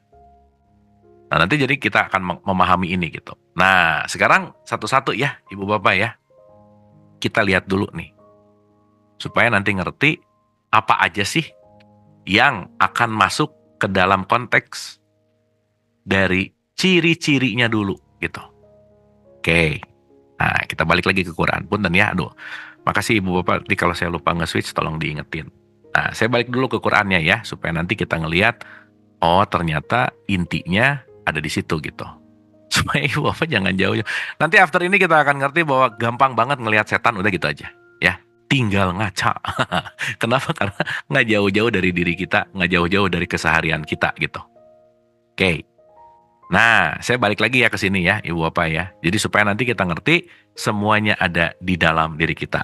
Nah nanti jadi kita akan memahami ini gitu. Nah sekarang satu-satu ya Ibu Bapak ya. Kita lihat dulu nih. Supaya nanti ngerti apa aja sih yang akan masuk ke dalam konteks dari ciri-cirinya dulu gitu. Oke. Nah kita balik lagi ke Quran. Punten ya, aduh. Makasih Ibu Bapak, nanti kalau saya lupa nge-switch tolong diingetin. Nah, saya balik dulu ke Qur'annya ya, supaya nanti kita ngelihat, oh ternyata intinya ada di situ gitu. Supaya Ibu Bapak jangan jauh-jauh. Nanti after ini kita akan ngerti bahwa gampang banget ngelihat setan, udah gitu aja. Ya, tinggal ngaca. Kenapa? Karena nggak jauh-jauh dari diri kita, nggak jauh-jauh dari keseharian kita gitu. Oke. Nah, saya balik lagi ya ke sini ya, Ibu Bapak ya. Jadi supaya nanti kita ngerti, semuanya ada di dalam diri kita.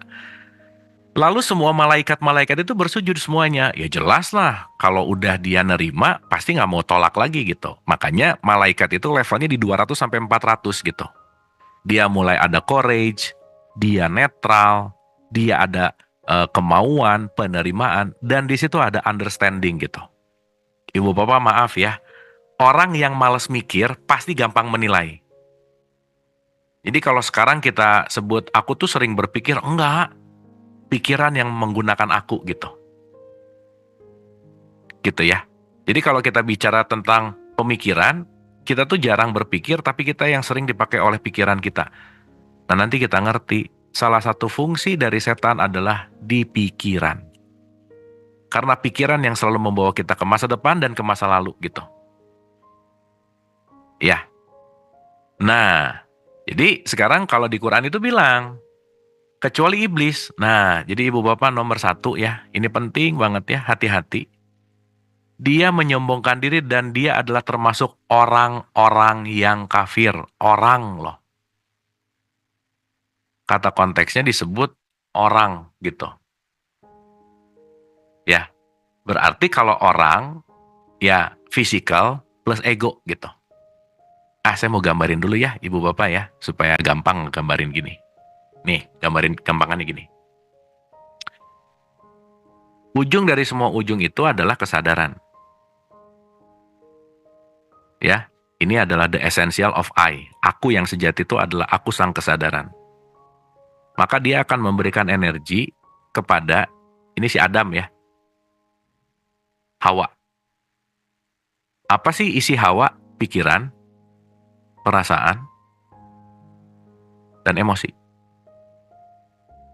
Lalu semua malaikat-malaikat itu bersujud semuanya. Ya jelas lah, kalau udah dia nerima, pasti nggak mau tolak lagi gitu. Makanya malaikat itu levelnya di 200 sampai 400 gitu. Dia mulai ada courage, dia netral, dia ada kemauan, penerimaan, dan di situ ada understanding gitu. Ibu Bapak maaf ya, orang yang malas mikir pasti gampang menilai. Jadi kalau sekarang kita sebut, aku tuh sering berpikir, enggak. Pikiran yang menggunakan aku gitu. Gitu ya. Jadi kalau kita bicara tentang pemikiran, kita tuh jarang berpikir, tapi kita yang sering dipakai oleh pikiran kita. Nah nanti kita ngerti, salah satu fungsi dari setan adalah di pikiran. Karena pikiran yang selalu membawa kita ke masa depan dan ke masa lalu gitu. Ya. Nah, jadi sekarang kalau di Quran itu bilang, kecuali iblis. Nah, jadi Ibu Bapak nomor 1 ya, ini penting banget ya, hati-hati. Dia menyombongkan diri dan dia adalah termasuk orang-orang yang kafir. Orang loh. kata konteksnya disebut orang gitu. Ya, berarti kalau orang ya physical plus ego gitu. Saya mau gambarin dulu ya ibu bapak ya, supaya gampang gambarin gini. Nih, gambarin gampangannya gini. Ujung dari semua ujung itu adalah kesadaran. Ya, ini adalah the essential of I. Aku yang sejati itu adalah aku sang kesadaran. Maka dia akan memberikan energi kepada, ini si Adam ya, Hawa. Apa sih isi Hawa? Pikiran, perasaan, dan emosi.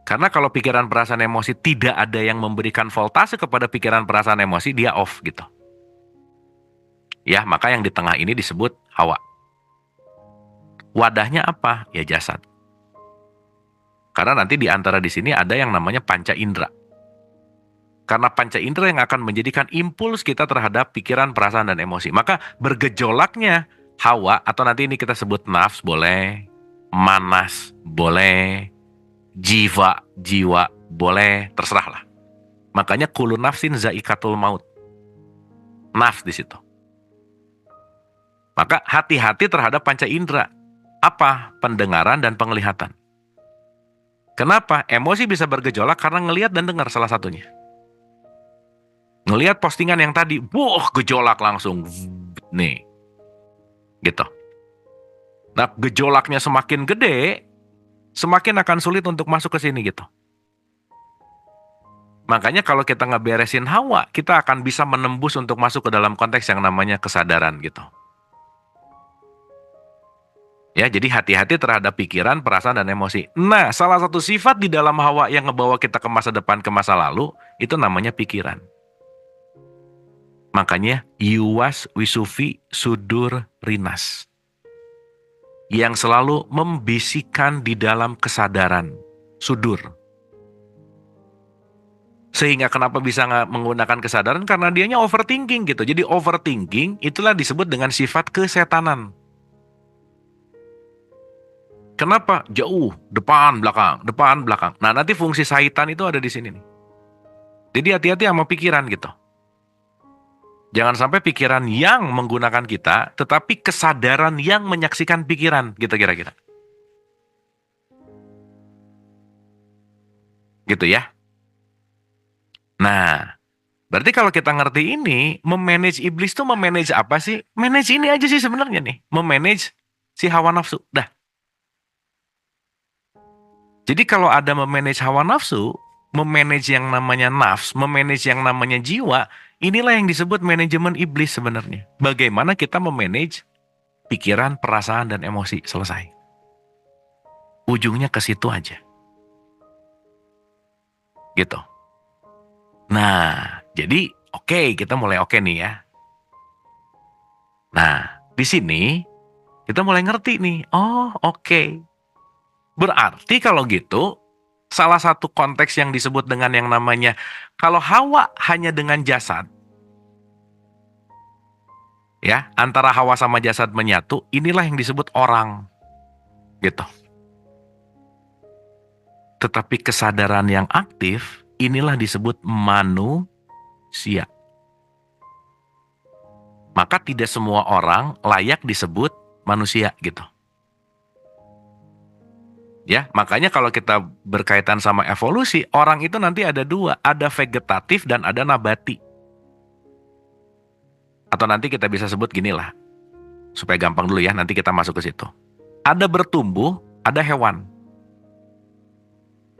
Karena kalau pikiran, perasaan, emosi tidak ada yang memberikan voltase kepada pikiran, perasaan, emosi, dia off gitu. Ya, maka yang di tengah ini disebut Hawa. Wadahnya apa? Ya jasad. Karena nanti di antara di sini ada yang namanya panca indera. Karena panca indera yang akan menjadikan impuls kita terhadap pikiran, perasaan, dan emosi. Maka bergejolaknya Hawa, atau nanti ini kita sebut nafs boleh, manas boleh, jiwa boleh, terserahlah. Makanya kullu nafsin zaikatul maut. Nafs di situ. Maka hati-hati terhadap panca indera. Apa? Pendengaran dan penglihatan. Kenapa? Emosi bisa bergejolak karena ngelihat dan dengar salah satunya. Ngelihat postingan yang tadi, gejolak langsung. Nih. Gitu. Nah, gejolaknya semakin gede, semakin akan sulit untuk masuk ke sini gitu. Makanya kalau kita ngeberesin Hawa, kita akan bisa menembus untuk masuk ke dalam konteks yang namanya kesadaran gitu. Ya, jadi hati-hati terhadap pikiran, perasaan, dan emosi. Nah, salah satu sifat di dalam Hawa yang ngebawa kita ke masa depan, ke masa lalu, itu namanya pikiran. Makanya yuwas wisufi sudur rinas. Yang selalu membisikkan di dalam kesadaran, sudur. Sehingga kenapa bisa nggak menggunakan kesadaran? Karena dianya overthinking gitu. Jadi overthinking itulah disebut dengan sifat kesetanan. Kenapa? Jauh, depan, belakang. Nah, nanti fungsi syaitan itu ada di sini nih. Jadi hati-hati sama pikiran gitu. Jangan sampai pikiran yang menggunakan kita, tetapi kesadaran yang menyaksikan pikiran, gitu kira-kira. Gitu ya. Nah, berarti kalau kita ngerti ini, memanage iblis tuh memanage apa sih? Manage ini aja sih sebenarnya nih. Memanage si hawa nafsu. Dah. Jadi kalau ada memanage hawa nafsu, memanage yang namanya nafs, memanage yang namanya jiwa, inilah yang disebut manajemen iblis sebenarnya. Bagaimana kita memanage pikiran, perasaan, dan emosi. Selesai. Ujungnya ke situ aja. Gitu. Nah, jadi oke, kita mulai oke nih ya. Nah, di sini kita mulai ngerti nih. Oh, oke. Berarti kalau gitu, salah satu konteks yang disebut dengan yang namanya, kalau Hawa hanya dengan jasad, ya, antara Hawa sama jasad menyatu, inilah yang disebut orang. Gitu. Tetapi kesadaran yang aktif, inilah disebut manusia. Maka tidak semua orang layak disebut manusia gitu. Ya, makanya kalau kita berkaitan sama evolusi, orang itu nanti ada dua, ada vegetatif dan ada nabati. Atau nanti kita bisa sebut gini lah, supaya gampang dulu ya, nanti kita masuk ke situ. Ada bertumbuh, ada hewan.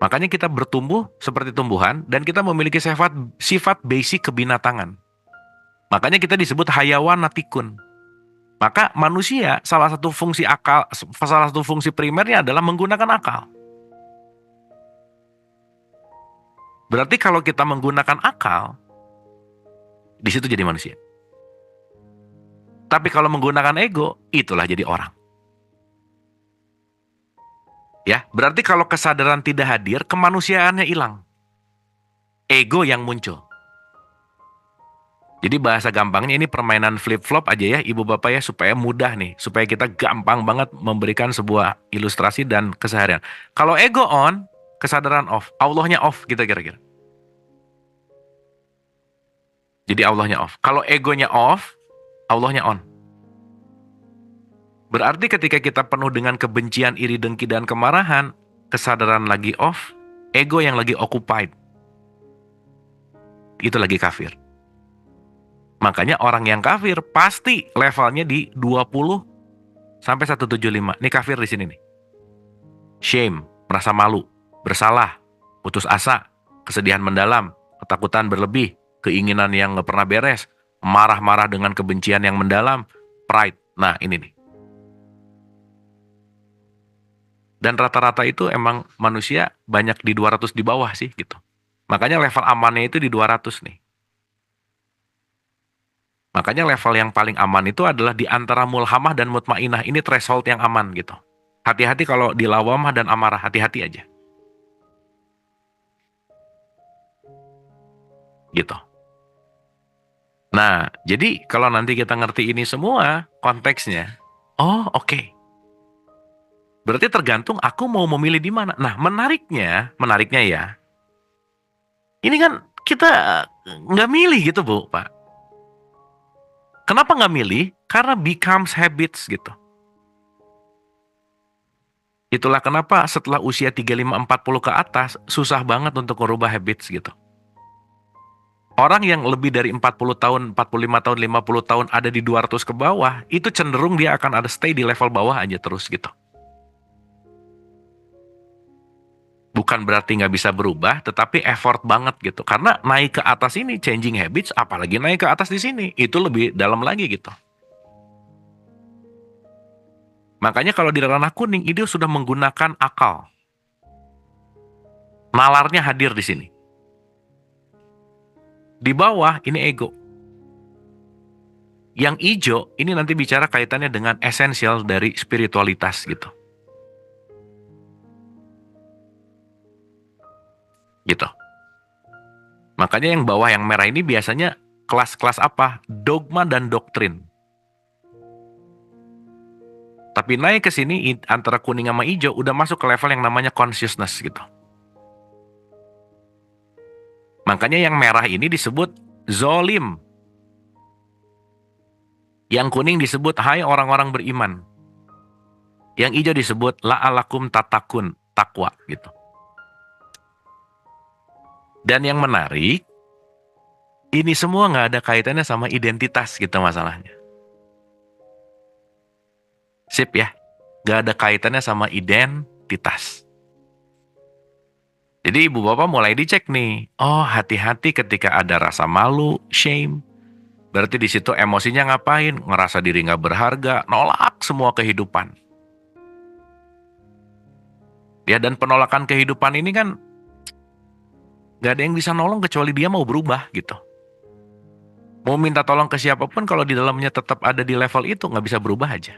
Makanya kita bertumbuh seperti tumbuhan, dan kita memiliki sifat basic kebinatangan. Makanya kita disebut hayawan natikun. Maka manusia salah satu fungsi akal, salah satu fungsi primernya adalah menggunakan akal. Berarti kalau kita menggunakan akal, di situ jadi manusia. Tapi kalau menggunakan ego, itulah jadi orang. Ya, berarti kalau kesadaran tidak hadir, kemanusiaannya hilang. Ego yang muncul. Jadi bahasa gampangnya ini permainan flip-flop aja ya ibu bapak ya, supaya mudah nih, supaya kita gampang banget memberikan sebuah ilustrasi dan keseharian. Kalau ego on, kesadaran off, Allahnya off gitu kira-kira. Jadi Allahnya off. Kalau egonya off, Allahnya on. Berarti ketika kita penuh dengan kebencian, iri, dengki, dan kemarahan, kesadaran lagi off, ego yang lagi occupied. Itu lagi kafir. Makanya orang yang kafir pasti levelnya di 20 sampai 175. Ini kafir di sini nih. Shame, merasa malu, bersalah, putus asa, kesedihan mendalam, ketakutan berlebih, keinginan yang nggak pernah beres, marah-marah dengan kebencian yang mendalam, pride. Nah, ini nih. Dan rata-rata itu emang manusia banyak di 200 di bawah sih gitu. Makanya level amannya itu di 200 nih. Makanya level yang paling aman itu adalah di antara mulhamah dan mutmainah. Ini threshold yang aman gitu. Hati-hati kalau di lawamah dan amarah, hati-hati aja. Gitu. Nah, jadi kalau nanti kita ngerti ini semua konteksnya, oh oke. Berarti tergantung aku mau memilih di mana. Nah, menariknya ya, ini kan kita nggak milih gitu Bu, Pak. Kenapa nggak milih? Karena becomes habits gitu. Itulah kenapa setelah usia 35-40 ke atas, susah banget untuk merubah habits gitu. Orang yang lebih dari 40 tahun, 45 tahun, 50 tahun ada di 200 ke bawah, itu cenderung dia akan ada stay di level bawah aja terus gitu. Bukan berarti nggak bisa berubah, tetapi effort banget gitu. Karena naik ke atas ini, changing habits, apalagi naik ke atas di sini, itu lebih dalam lagi gitu. Makanya kalau di ranah kuning, itu sudah menggunakan akal. Nalarnya hadir di sini. Di bawah, ini ego. Yang hijau, ini nanti bicara kaitannya dengan esensial dari spiritualitas gitu. Gitu. Makanya yang bawah yang merah ini biasanya kelas-kelas apa? Dogma dan doktrin. Tapi naik ke sini antara kuning sama hijau udah masuk ke level yang namanya consciousness gitu. Makanya yang merah ini disebut zolim. Yang kuning disebut hai orang-orang beriman. Yang hijau disebut la'alakum tatakun, takwa gitu. Dan yang menarik, ini semua nggak ada kaitannya sama identitas gitu masalahnya. Sip ya, nggak ada kaitannya sama identitas. Jadi ibu bapak mulai dicek nih, oh hati-hati ketika ada rasa malu, shame. Berarti di situ emosinya ngapain? Ngerasa diri nggak berharga, nolak semua kehidupan. Ya dan penolakan kehidupan ini kan gak ada yang bisa nolong kecuali dia mau berubah gitu. Mau minta tolong ke siapapun kalau di dalamnya tetap ada di level itu gak bisa berubah aja.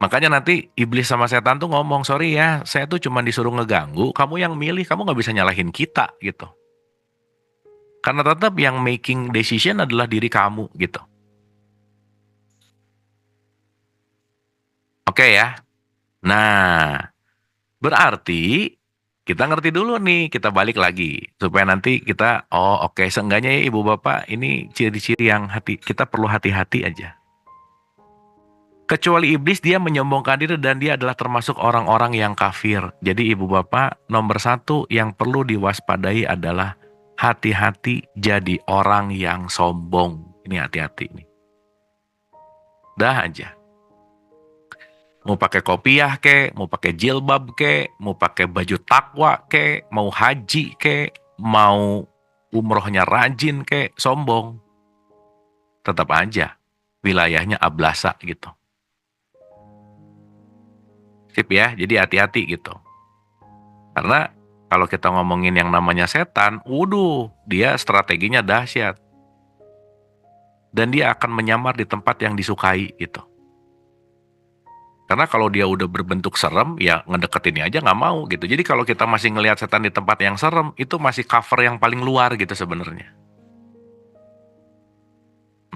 Makanya nanti iblis sama setan tuh ngomong, sorry ya, saya tuh cuma disuruh ngeganggu, kamu yang milih, kamu gak bisa nyalahin kita gitu. Karena tetap yang making decision adalah diri kamu gitu. Oke ya. Nah, berarti kita ngerti dulu nih, kita balik lagi. Supaya nanti kita, oh oke, seenggaknya ya ibu bapak, ini ciri-ciri yang kita perlu hati-hati aja. Kecuali iblis, dia menyombongkan diri dan dia adalah termasuk orang-orang yang kafir. Jadi ibu bapak, nomor 1 yang perlu diwaspadai adalah hati-hati jadi orang yang sombong. Ini hati-hati nih. Dah aja. Mau pakai kopiah ke, mau pakai jilbab ke, mau pakai baju takwa ke, mau haji ke, mau umrohnya rajin ke, sombong. Tetap aja wilayahnya ablasa gitu. Sip ya, jadi hati-hati gitu. Karena kalau kita ngomongin yang namanya setan, waduh, dia strateginya dahsyat. Dan dia akan menyamar di tempat yang disukai gitu. Karena kalau dia udah berbentuk serem, ya ngedeketinnya aja nggak mau gitu. Jadi kalau kita masih ngelihat setan di tempat yang serem, itu masih cover yang paling luar gitu sebenarnya.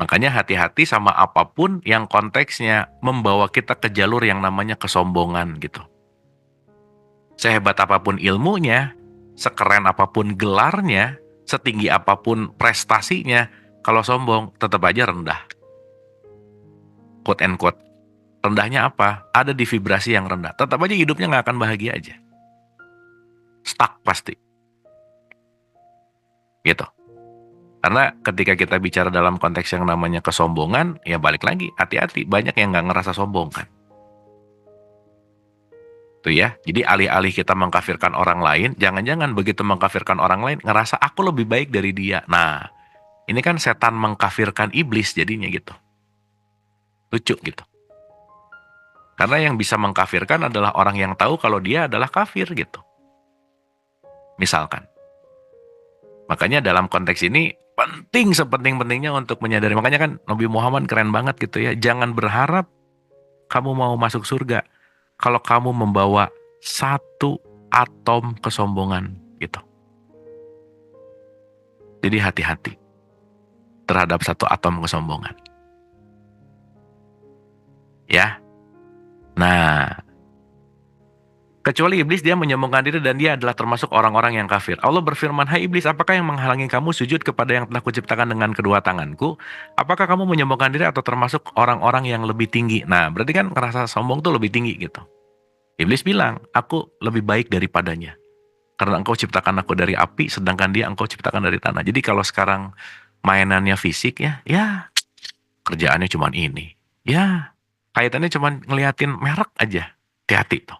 Makanya hati-hati sama apapun yang konteksnya membawa kita ke jalur yang namanya kesombongan gitu. Sehebat apapun ilmunya, sekeren apapun gelarnya, setinggi apapun prestasinya, kalau sombong tetap aja rendah. Quote and quote. Rendahnya apa? Ada di vibrasi yang rendah. Tetap aja hidupnya nggak akan bahagia aja. Stuck pasti. Gitu. Karena ketika kita bicara dalam konteks yang namanya kesombongan, ya balik lagi, hati-hati. Banyak yang nggak ngerasa sombong kan. Tuh ya, jadi alih-alih kita mengkafirkan orang lain, jangan-jangan begitu mengkafirkan orang lain, ngerasa aku lebih baik dari dia. Nah, ini kan setan mengkafirkan iblis jadinya gitu. Lucu gitu. Karena yang bisa mengkafirkan adalah orang yang tahu kalau dia adalah kafir gitu. Misalkan. Makanya dalam konteks ini, penting sepenting-pentingnya untuk menyadari. Makanya kan Nabi Muhammad keren banget gitu ya. Jangan berharap kamu mau masuk surga kalau kamu membawa satu atom kesombongan gitu. Jadi hati-hati terhadap satu atom kesombongan. Ya. Nah, kecuali iblis dia menyombongkan diri dan dia adalah termasuk orang-orang yang kafir. Allah berfirman, "Hai iblis, apakah yang menghalangi kamu sujud kepada yang telah kuciptakan dengan kedua tanganku? Apakah kamu menyombongkan diri atau termasuk orang-orang yang lebih tinggi?" Nah, berarti kan ngerasa sombong tuh lebih tinggi gitu. Iblis bilang, "Aku lebih baik daripadanya. Karena engkau ciptakan aku dari api, sedangkan dia engkau ciptakan dari tanah." Jadi kalau sekarang mainannya fisik ya kerjaannya cuman ini. Ya, kaitannya cuman ngeliatin merek aja. Hati-hati tuh.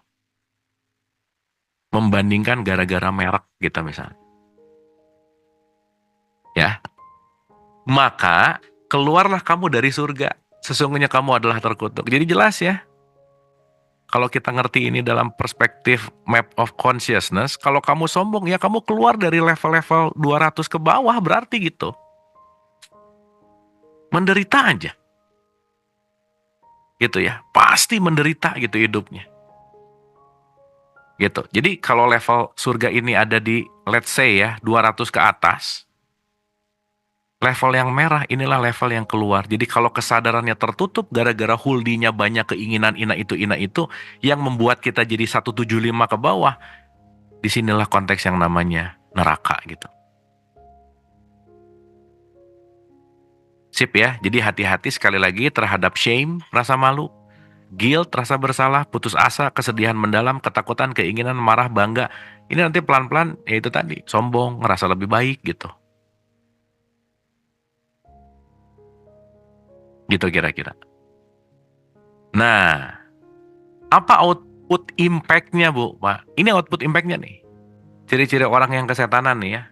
Membandingkan gara-gara merek gitu misalnya. Ya. Maka keluarlah kamu dari surga. Sesungguhnya kamu adalah terkutuk. Jadi jelas ya. Kalau kita ngerti ini dalam perspektif map of consciousness, kalau kamu sombong ya kamu keluar dari level-level 200 ke bawah berarti gitu. Menderita aja. Gitu ya. Pasti menderita gitu hidupnya. Gitu. Jadi kalau level surga ini ada di let's say ya 200 ke atas, level yang merah inilah level yang keluar. Jadi kalau kesadarannya tertutup gara-gara huldinya banyak keinginan ina itu yang membuat kita jadi 175 ke bawah, disinilah konteks yang namanya neraka gitu. Sip ya, jadi hati-hati sekali lagi terhadap shame, rasa malu, guilt, rasa bersalah, putus asa, kesedihan mendalam, ketakutan, keinginan, marah, bangga. Ini nanti pelan-pelan, ya itu tadi, sombong, ngerasa lebih baik gitu. Gitu kira-kira. Nah, apa output impact-nya Bu, Pak? Ini output impact-nya nih. Ciri-ciri orang yang kesetanan nih ya.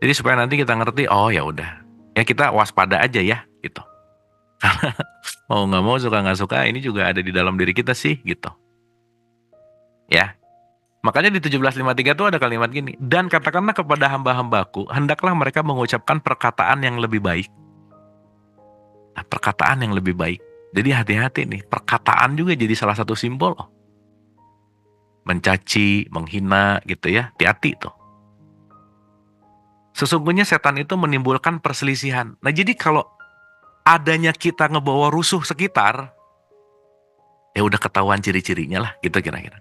Jadi supaya nanti kita ngerti, oh ya udah. Ya kita waspada aja ya, gitu. Mau nggak mau, suka nggak suka, ini juga ada di dalam diri kita sih, gitu. Ya. Makanya di 1753 itu ada kalimat gini, dan katakanlah kepada hamba-hambaku, hendaklah mereka mengucapkan perkataan yang lebih baik. Nah, perkataan yang lebih baik. Jadi hati-hati nih, perkataan juga jadi salah satu simbol loh. Mencaci, menghina gitu ya, hati-hati tuh. Sesungguhnya setan itu menimbulkan perselisihan. Nah jadi kalau adanya kita ngebawa rusuh sekitar, ya udah ketahuan ciri-cirinya lah, gitu kira-kira.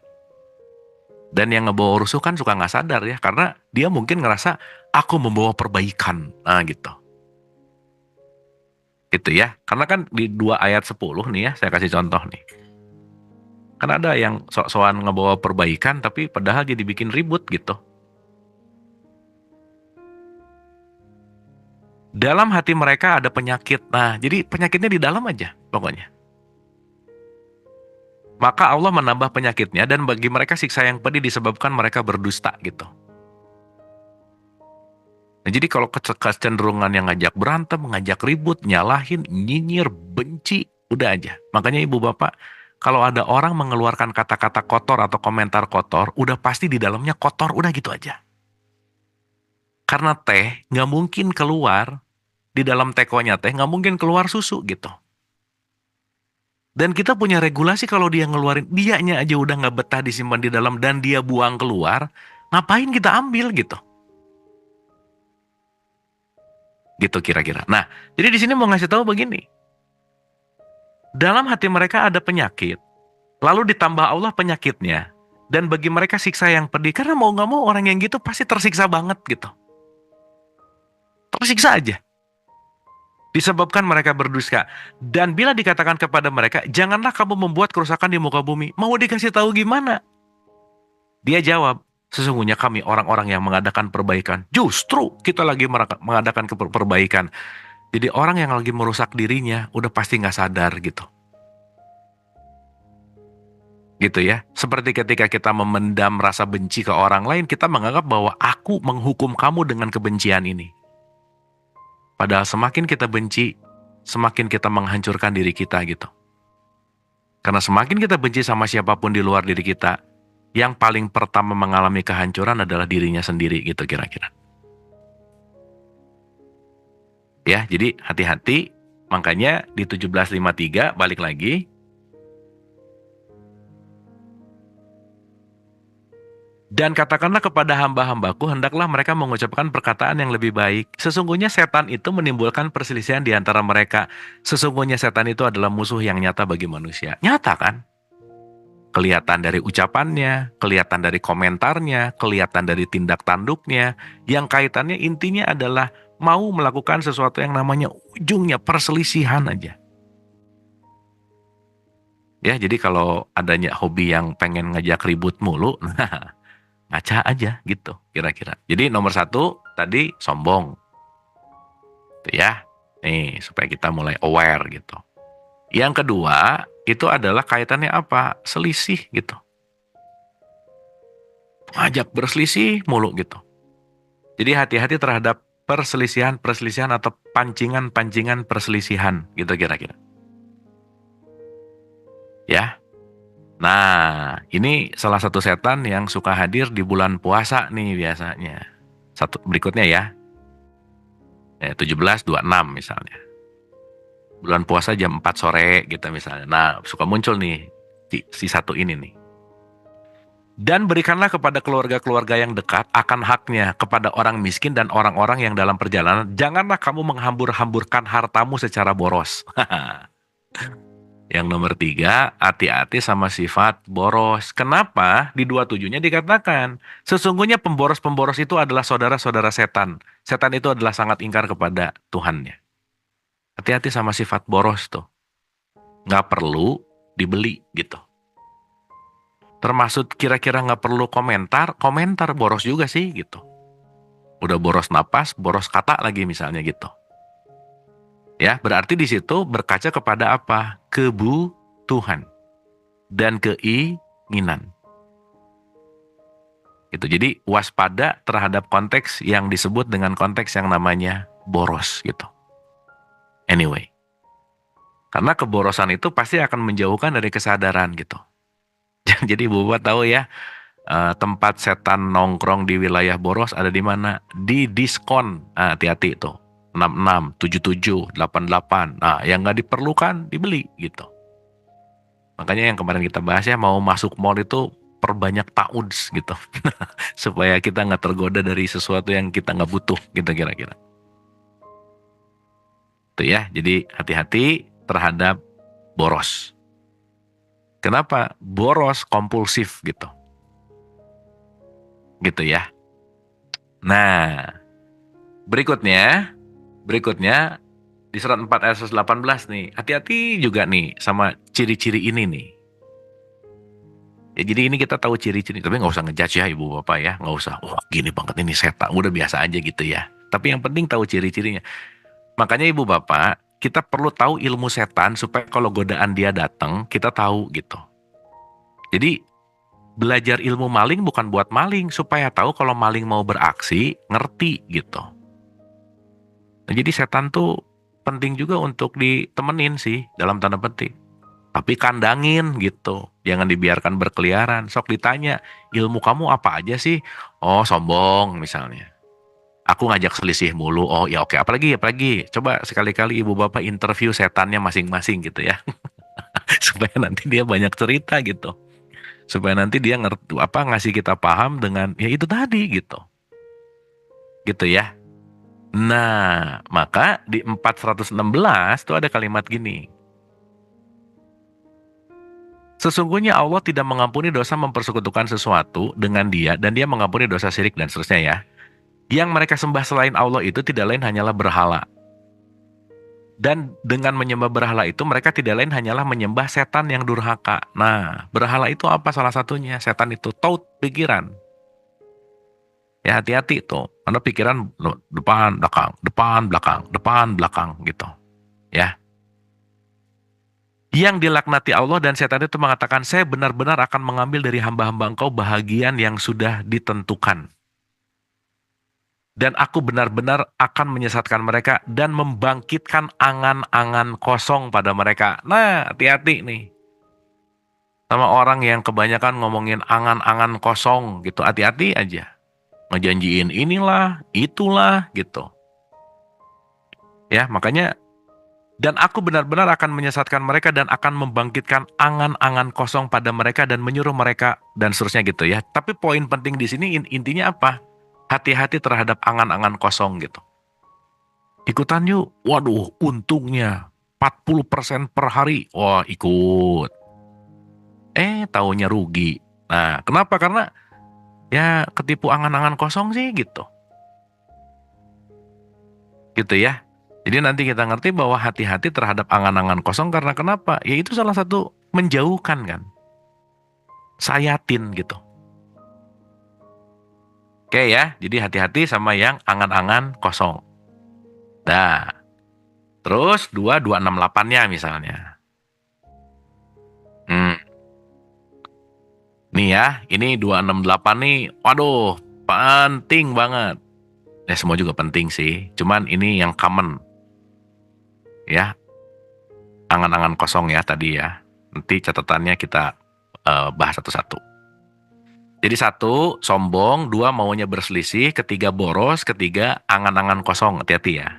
Dan yang ngebawa rusuh kan suka nggak sadar ya, karena dia mungkin ngerasa aku membawa perbaikan, nah gitu. Itu ya, karena kan di 2 ayat 10 nih ya, saya kasih contoh nih. Kan ada yang sok-sokan ngebawa perbaikan, tapi padahal jadi bikin ribut gitu. Dalam hati mereka ada penyakit, nah jadi penyakitnya di dalam aja pokoknya. Maka Allah menambah penyakitnya dan bagi mereka siksa yang pedih disebabkan mereka berdusta gitu. Nah, jadi kalau kecenderungan yang ngajak berantem, ngajak ribut, nyalahin, nyinyir, benci, udah aja. Makanya ibu bapak, kalau ada orang mengeluarkan kata-kata kotor atau komentar kotor, udah pasti di dalamnya kotor, udah gitu aja. Karena teh nggak mungkin keluar, di dalam tekonya teh nggak mungkin keluar susu gitu. Dan kita punya regulasi kalau dia ngeluarin, dianya aja udah nggak betah disimpan di dalam dan dia buang keluar, ngapain kita ambil gitu. Gitu kira-kira. Nah, jadi di sini mau ngasih tahu begini. Dalam hati mereka ada penyakit, lalu ditambah Allah penyakitnya. Dan bagi mereka siksa yang pedih, karena mau nggak mau orang yang gitu pasti tersiksa banget gitu. Tersiksa aja. Disebabkan mereka berdusta. Dan bila dikatakan kepada mereka, janganlah kamu membuat kerusakan di muka bumi. Mau dikasih tahu gimana? Dia jawab, sesungguhnya kami orang-orang yang mengadakan perbaikan. Justru kita lagi mengadakan perbaikan. Jadi orang yang lagi merusak dirinya, udah pasti nggak sadar gitu. Gitu ya. Seperti ketika kita memendam rasa benci ke orang lain, kita menganggap bahwa aku menghukum kamu dengan kebencian ini. Padahal semakin kita benci, semakin kita menghancurkan diri kita gitu. Karena semakin kita benci sama siapapun di luar diri kita, yang paling pertama mengalami kehancuran adalah dirinya sendiri gitu kira-kira. Ya, jadi hati-hati. Makanya di 17:53 balik lagi. Dan katakanlah kepada hamba-hambaku, hendaklah mereka mengucapkan perkataan yang lebih baik. Sesungguhnya setan itu menimbulkan perselisihan di antara mereka. Sesungguhnya setan itu adalah musuh yang nyata bagi manusia. Nyata kan? Kelihatan dari ucapannya, kelihatan dari komentarnya, kelihatan dari tindak tanduknya. Yang kaitannya intinya adalah mau melakukan sesuatu yang namanya ujungnya perselisihan aja. Ya, jadi kalau adanya hobi yang pengen ngajak ribut mulu, nah ngaca aja gitu kira-kira. Jadi nomor 1 tadi sombong. Tuh ya. Nih supaya kita mulai aware gitu. Yang kedua itu adalah kaitannya apa? Selisih gitu. Ngajak berselisih mulu gitu. Jadi hati-hati terhadap perselisihan atau pancingan-pancingan perselisihan gitu kira-kira. Ya. Nah, ini salah satu setan yang suka hadir di bulan puasa nih biasanya. Satu berikutnya ya. 17:26 misalnya. Bulan puasa jam 4 sore gitu misalnya. Nah, suka muncul nih si satu ini nih. Dan berikanlah kepada keluarga-keluarga yang dekat akan haknya kepada orang miskin dan orang-orang yang dalam perjalanan. Janganlah kamu menghambur-hamburkan hartamu secara boros. Yang nomor 3, hati-hati sama sifat boros. Kenapa? Di 27-nya dikatakan, sesungguhnya pemboros-pemboros itu adalah saudara-saudara setan. Setan itu adalah sangat ingkar kepada Tuhannya. Hati-hati sama sifat boros tuh. Nggak perlu dibeli gitu. Termasuk kira-kira nggak perlu komentar boros juga sih gitu. Udah boros napas, boros kata lagi misalnya gitu. Ya, berarti di situ berkaca kepada apa? Kebutuhan dan keinginan. Gitu. Jadi waspada terhadap konteks yang disebut dengan konteks yang namanya boros gitu. Anyway. Karena keborosan itu pasti akan menjauhkan dari kesadaran gitu. Jadi Ibu Bapak tahu ya, tempat setan nongkrong di wilayah boros ada di mana? Di diskon. Hati-hati itu. 66, 77, 88. Nah, yang nggak diperlukan dibeli gitu. Makanya yang kemarin kita bahas ya, mau masuk mall itu perbanyak ta'uds gitu. Supaya kita nggak tergoda dari sesuatu yang kita nggak butuh gitu kira-kira. Itu ya, jadi hati-hati terhadap boros. Kenapa? Boros kompulsif gitu. Gitu ya. Nah, berikutnya di surat 4 ayat 18 nih, hati-hati juga nih sama ciri-ciri ini nih. Ya jadi ini kita tahu ciri-ciri, tapi nggak usah ngejudge ya Ibu Bapak ya, nggak usah, gini banget ini setan, udah biasa aja gitu ya. Tapi yang penting tahu ciri-cirinya. Makanya Ibu Bapak, kita perlu tahu ilmu setan supaya kalau godaan dia datang, kita tahu gitu. Jadi belajar ilmu maling bukan buat maling, supaya tahu kalau maling mau beraksi, ngerti gitu. Nah, jadi setan tuh penting juga untuk ditemenin sih, dalam tanda petik. Tapi kandangin gitu, jangan dibiarkan berkeliaran. Sok ditanya, ilmu kamu apa aja sih? Oh, sombong misalnya. Aku ngajak selisih mulu. Oh ya oke, apalagi. Coba sekali-kali Ibu Bapak interview setannya masing-masing gitu ya. Supaya nanti dia banyak cerita gitu. Supaya nanti dia ngasih kita paham dengan ya itu tadi gitu. Gitu ya. Nah, maka di 416 tuh ada kalimat gini. Sesungguhnya Allah tidak mengampuni dosa mempersekutukan sesuatu dengan dia, dan dia mengampuni dosa syirik dan seterusnya ya. Yang mereka sembah selain Allah itu tidak lain hanyalah berhala. Dan dengan menyembah berhala itu mereka tidak lain hanyalah menyembah setan yang durhaka. Nah, berhala itu apa salah satunya? Setan itu taut pikiran. Ya hati-hati tuh. Karena pikiran depan, belakang, depan, belakang, depan, belakang gitu. Ya. Yang dilaknati Allah dan setan itu mengatakan, saya benar-benar akan mengambil dari hamba-hamba engkau bahagian yang sudah ditentukan. Dan aku benar-benar akan menyesatkan mereka dan membangkitkan angan-angan kosong pada mereka. Nah, hati-hati nih. Sama orang yang kebanyakan ngomongin angan-angan kosong gitu. Hati-hati aja. Ngejanjiin inilah, itulah gitu. Ya, makanya dan aku benar-benar akan menyesatkan mereka dan akan membangkitkan angan-angan kosong pada mereka dan menyuruh mereka dan seterusnya gitu ya. Tapi poin penting di sini intinya apa? Hati-hati terhadap angan-angan kosong gitu. Ikutan yuk. Waduh, untungnya 40% per hari. Wah, ikut. Taunya rugi. Nah, kenapa? Karena ya ketipu angan-angan kosong sih gitu. Gitu ya. Jadi nanti kita ngerti bahwa hati-hati terhadap angan-angan kosong karena kenapa? Ya itu salah satu menjauhkan kan. Sayatin gitu. Oke ya, jadi hati-hati sama yang angan-angan kosong. Nah, terus 2268-nya misalnya. Nih ya, ini 268 nih, waduh, penting banget. Ya semua juga penting sih, cuman ini yang common. Ya, angan-angan kosong ya tadi ya. Nanti catatannya kita bahas satu-satu. Jadi 1, sombong, 2, maunya berselisih, 3, boros, 4, angan-angan kosong, hati-hati ya.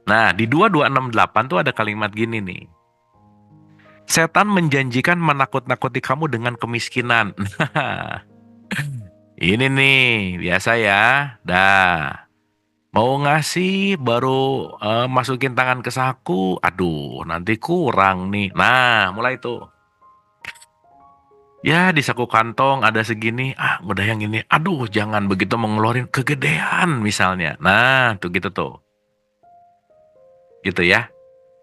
Nah, di 2268 tuh ada kalimat gini nih. Setan menjanjikan menakut-nakuti kamu dengan kemiskinan. Ini nih, biasa ya. Dah. Mau ngasih baru masukin tangan ke saku. Aduh, nanti kurang nih. Nah, mulai tuh. Ya, di saku kantong ada segini. Udah yang ini. Aduh, jangan begitu mengeluarin kegedean misalnya. Nah, tuh gitu tuh. Gitu ya.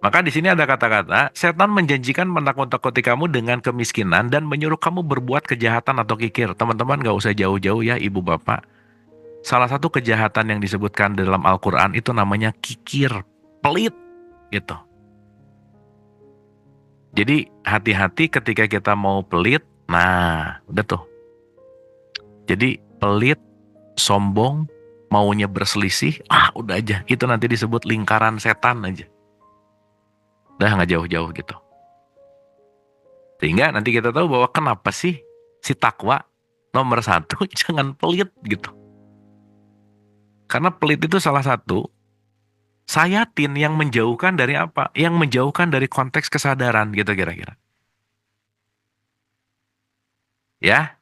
Maka di sini ada kata-kata, setan menjanjikan menakut-nakuti kamu dengan kemiskinan dan menyuruh kamu berbuat kejahatan atau kikir. Teman-teman gak usah jauh-jauh ya ibu bapak. Salah satu kejahatan yang disebutkan dalam Al-Quran itu namanya kikir, pelit gitu. Jadi hati-hati ketika kita mau pelit, nah udah tuh. Jadi pelit, sombong, maunya berselisih, udah aja. Itu nanti disebut lingkaran setan aja. Udah gak jauh-jauh gitu. Sehingga nanti kita tahu bahwa kenapa sih si takwa nomor 1 jangan pelit gitu. Karena pelit itu salah satu sayatin yang menjauhkan dari apa? Yang menjauhkan dari konteks kesadaran gitu kira-kira. Ya,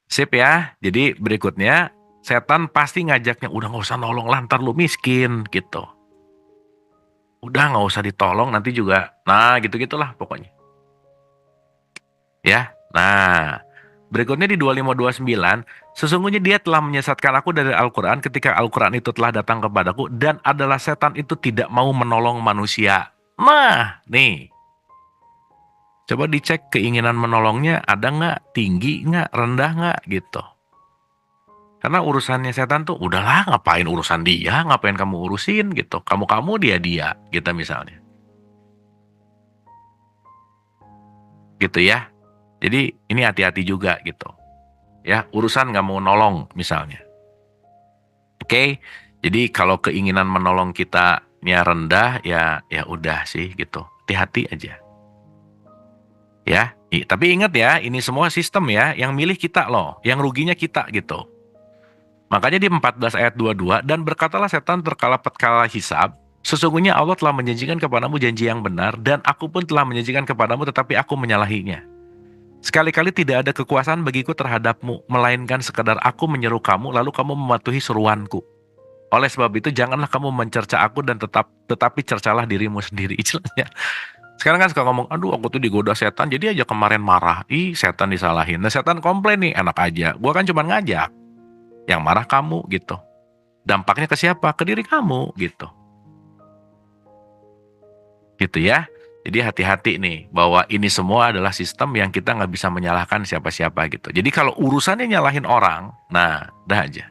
sip ya. Jadi berikutnya setan pasti ngajaknya udah gak usah nolong lantar lu miskin gitu. Udah gak usah ditolong nanti juga. Nah gitu-gitulah pokoknya. Ya, nah berikutnya di 2529, sesungguhnya dia telah menyesatkan aku dari Al-Quran ketika Al-Quran itu telah datang kepadaku dan adalah setan itu tidak mau menolong manusia. Nah, nih. Coba dicek keinginan menolongnya ada nggak, tinggi nggak, rendah nggak gitu. Karena urusannya setan tuh udahlah ngapain urusan dia, ngapain kamu urusin gitu. Kamu dia gitu misalnya. Gitu ya. Jadi ini hati-hati juga gitu. Ya, urusan nggak mau nolong misalnya. Oke, jadi kalau keinginan menolong kita rendah ya udah sih gitu. Hati-hati aja. Ya, tapi ingat ya, ini semua sistem ya, yang milih kita loh, yang ruginya kita gitu. Makanya di 14 ayat 22, dan berkatalah setan terkala petkala hisab, sesungguhnya Allah telah menjanjikan kepadamu janji yang benar, dan aku pun telah menjanjikan kepadamu tetapi aku menyalahinya. Sekali-kali tidak ada kekuasaan bagiku terhadapmu, melainkan sekedar aku menyeru kamu, lalu kamu mematuhi seruanku. Oleh sebab itu janganlah kamu mencerca aku dan tetapi cercalah dirimu sendiri. Istilahnya. Sekarang kan suka ngomong, aduh aku tuh digoda setan, jadi aja kemarin marah. Ih, setan disalahin. Nah, setan komplain nih, enak aja. Gua kan cuma ngajak. Yang marah kamu gitu. Dampaknya ke siapa? Ke diri kamu gitu. Gitu ya. Jadi hati-hati nih, bahwa ini semua adalah sistem yang kita nggak bisa menyalahkan siapa-siapa gitu. Jadi kalau urusannya nyalahin orang, nah, dah aja.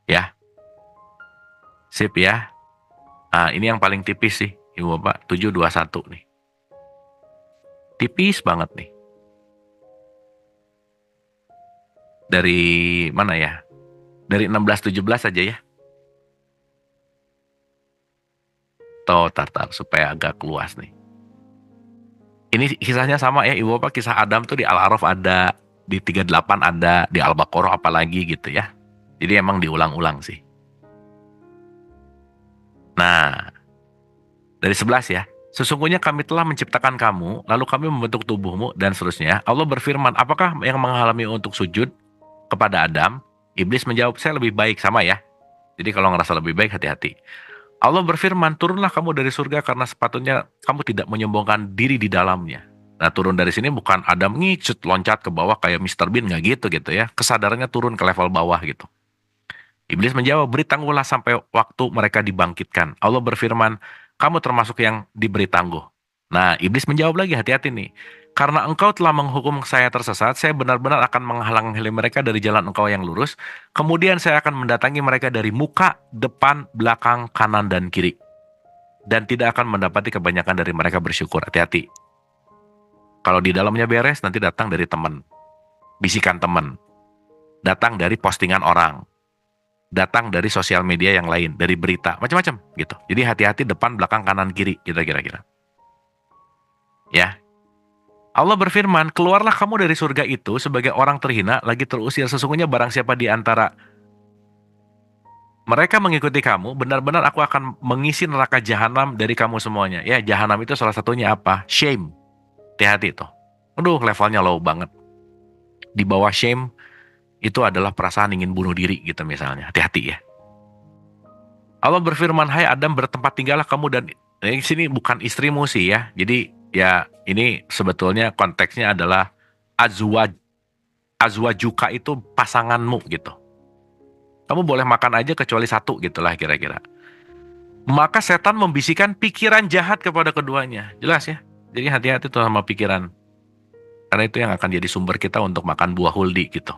Ya, sip ya. Nah, ini yang paling tipis sih, Ibu Bapak, 721 nih. Tipis banget nih. Dari mana ya? Dari 16-17 aja ya. Tar, supaya agak luas nih. Ini kisahnya sama ya, Ibu Bapak, kisah Adam tuh di Al-A'raf ada, di 38 ada, di Al-Baqarah apalagi gitu ya. Jadi emang diulang-ulang sih. Nah, dari 11 ya. Sesungguhnya kami telah menciptakan kamu, lalu kami membentuk tubuhmu, dan seterusnya. Allah berfirman, apakah yang menghalangi untuk sujud kepada Adam? Iblis menjawab, saya lebih baik, sama ya. Jadi kalau ngerasa lebih baik, hati-hati. Allah berfirman, turunlah kamu dari surga karena sepatutnya kamu tidak menyombongkan diri di dalamnya. Nah, turun dari sini bukan Adam ngicut loncat ke bawah kayak Mr. Bean, nggak gitu ya. Kesadarannya turun ke level bawah gitu. Iblis menjawab, beri tangguhlah sampai waktu mereka dibangkitkan. Allah berfirman, kamu termasuk yang diberi tangguh. Nah, iblis menjawab lagi, hati-hati nih. Karena engkau telah menghukum saya tersesat, saya benar-benar akan menghalang-halangi mereka dari jalan engkau yang lurus. Kemudian saya akan mendatangi mereka dari muka, depan, belakang, kanan, dan kiri. Dan tidak akan mendapati kebanyakan dari mereka bersyukur. Hati-hati. Kalau di dalamnya beres, nanti datang dari teman. Bisikan teman. Datang dari postingan orang. Datang dari sosial media yang lain, dari berita, macam-macam gitu. Jadi hati-hati depan, belakang, kanan, kiri, gitu kira-kira. Ya. Allah berfirman, keluarlah kamu dari surga itu sebagai orang terhina, lagi terusir. Sesungguhnya barang siapa di antara mereka mengikuti kamu, benar-benar aku akan mengisi neraka jahanam dari kamu semuanya. Ya, jahanam itu salah satunya apa? Shame. Hati-hati tuh. Aduh, levelnya low banget. Di bawah shame, itu adalah perasaan ingin bunuh diri gitu misalnya. Hati-hati ya. Allah berfirman, hai Adam, bertempat tinggallah kamu dan ini sini bukan istrimu sih ya. Jadi ya ini sebetulnya konteksnya adalah azwajuka itu pasanganmu gitu. Kamu boleh makan aja kecuali satu gitulah kira-kira. Maka setan membisikkan pikiran jahat kepada keduanya. Jelas ya. Jadi hati-hati tuh sama pikiran. Karena itu yang akan jadi sumber kita untuk makan buah huldi gitu.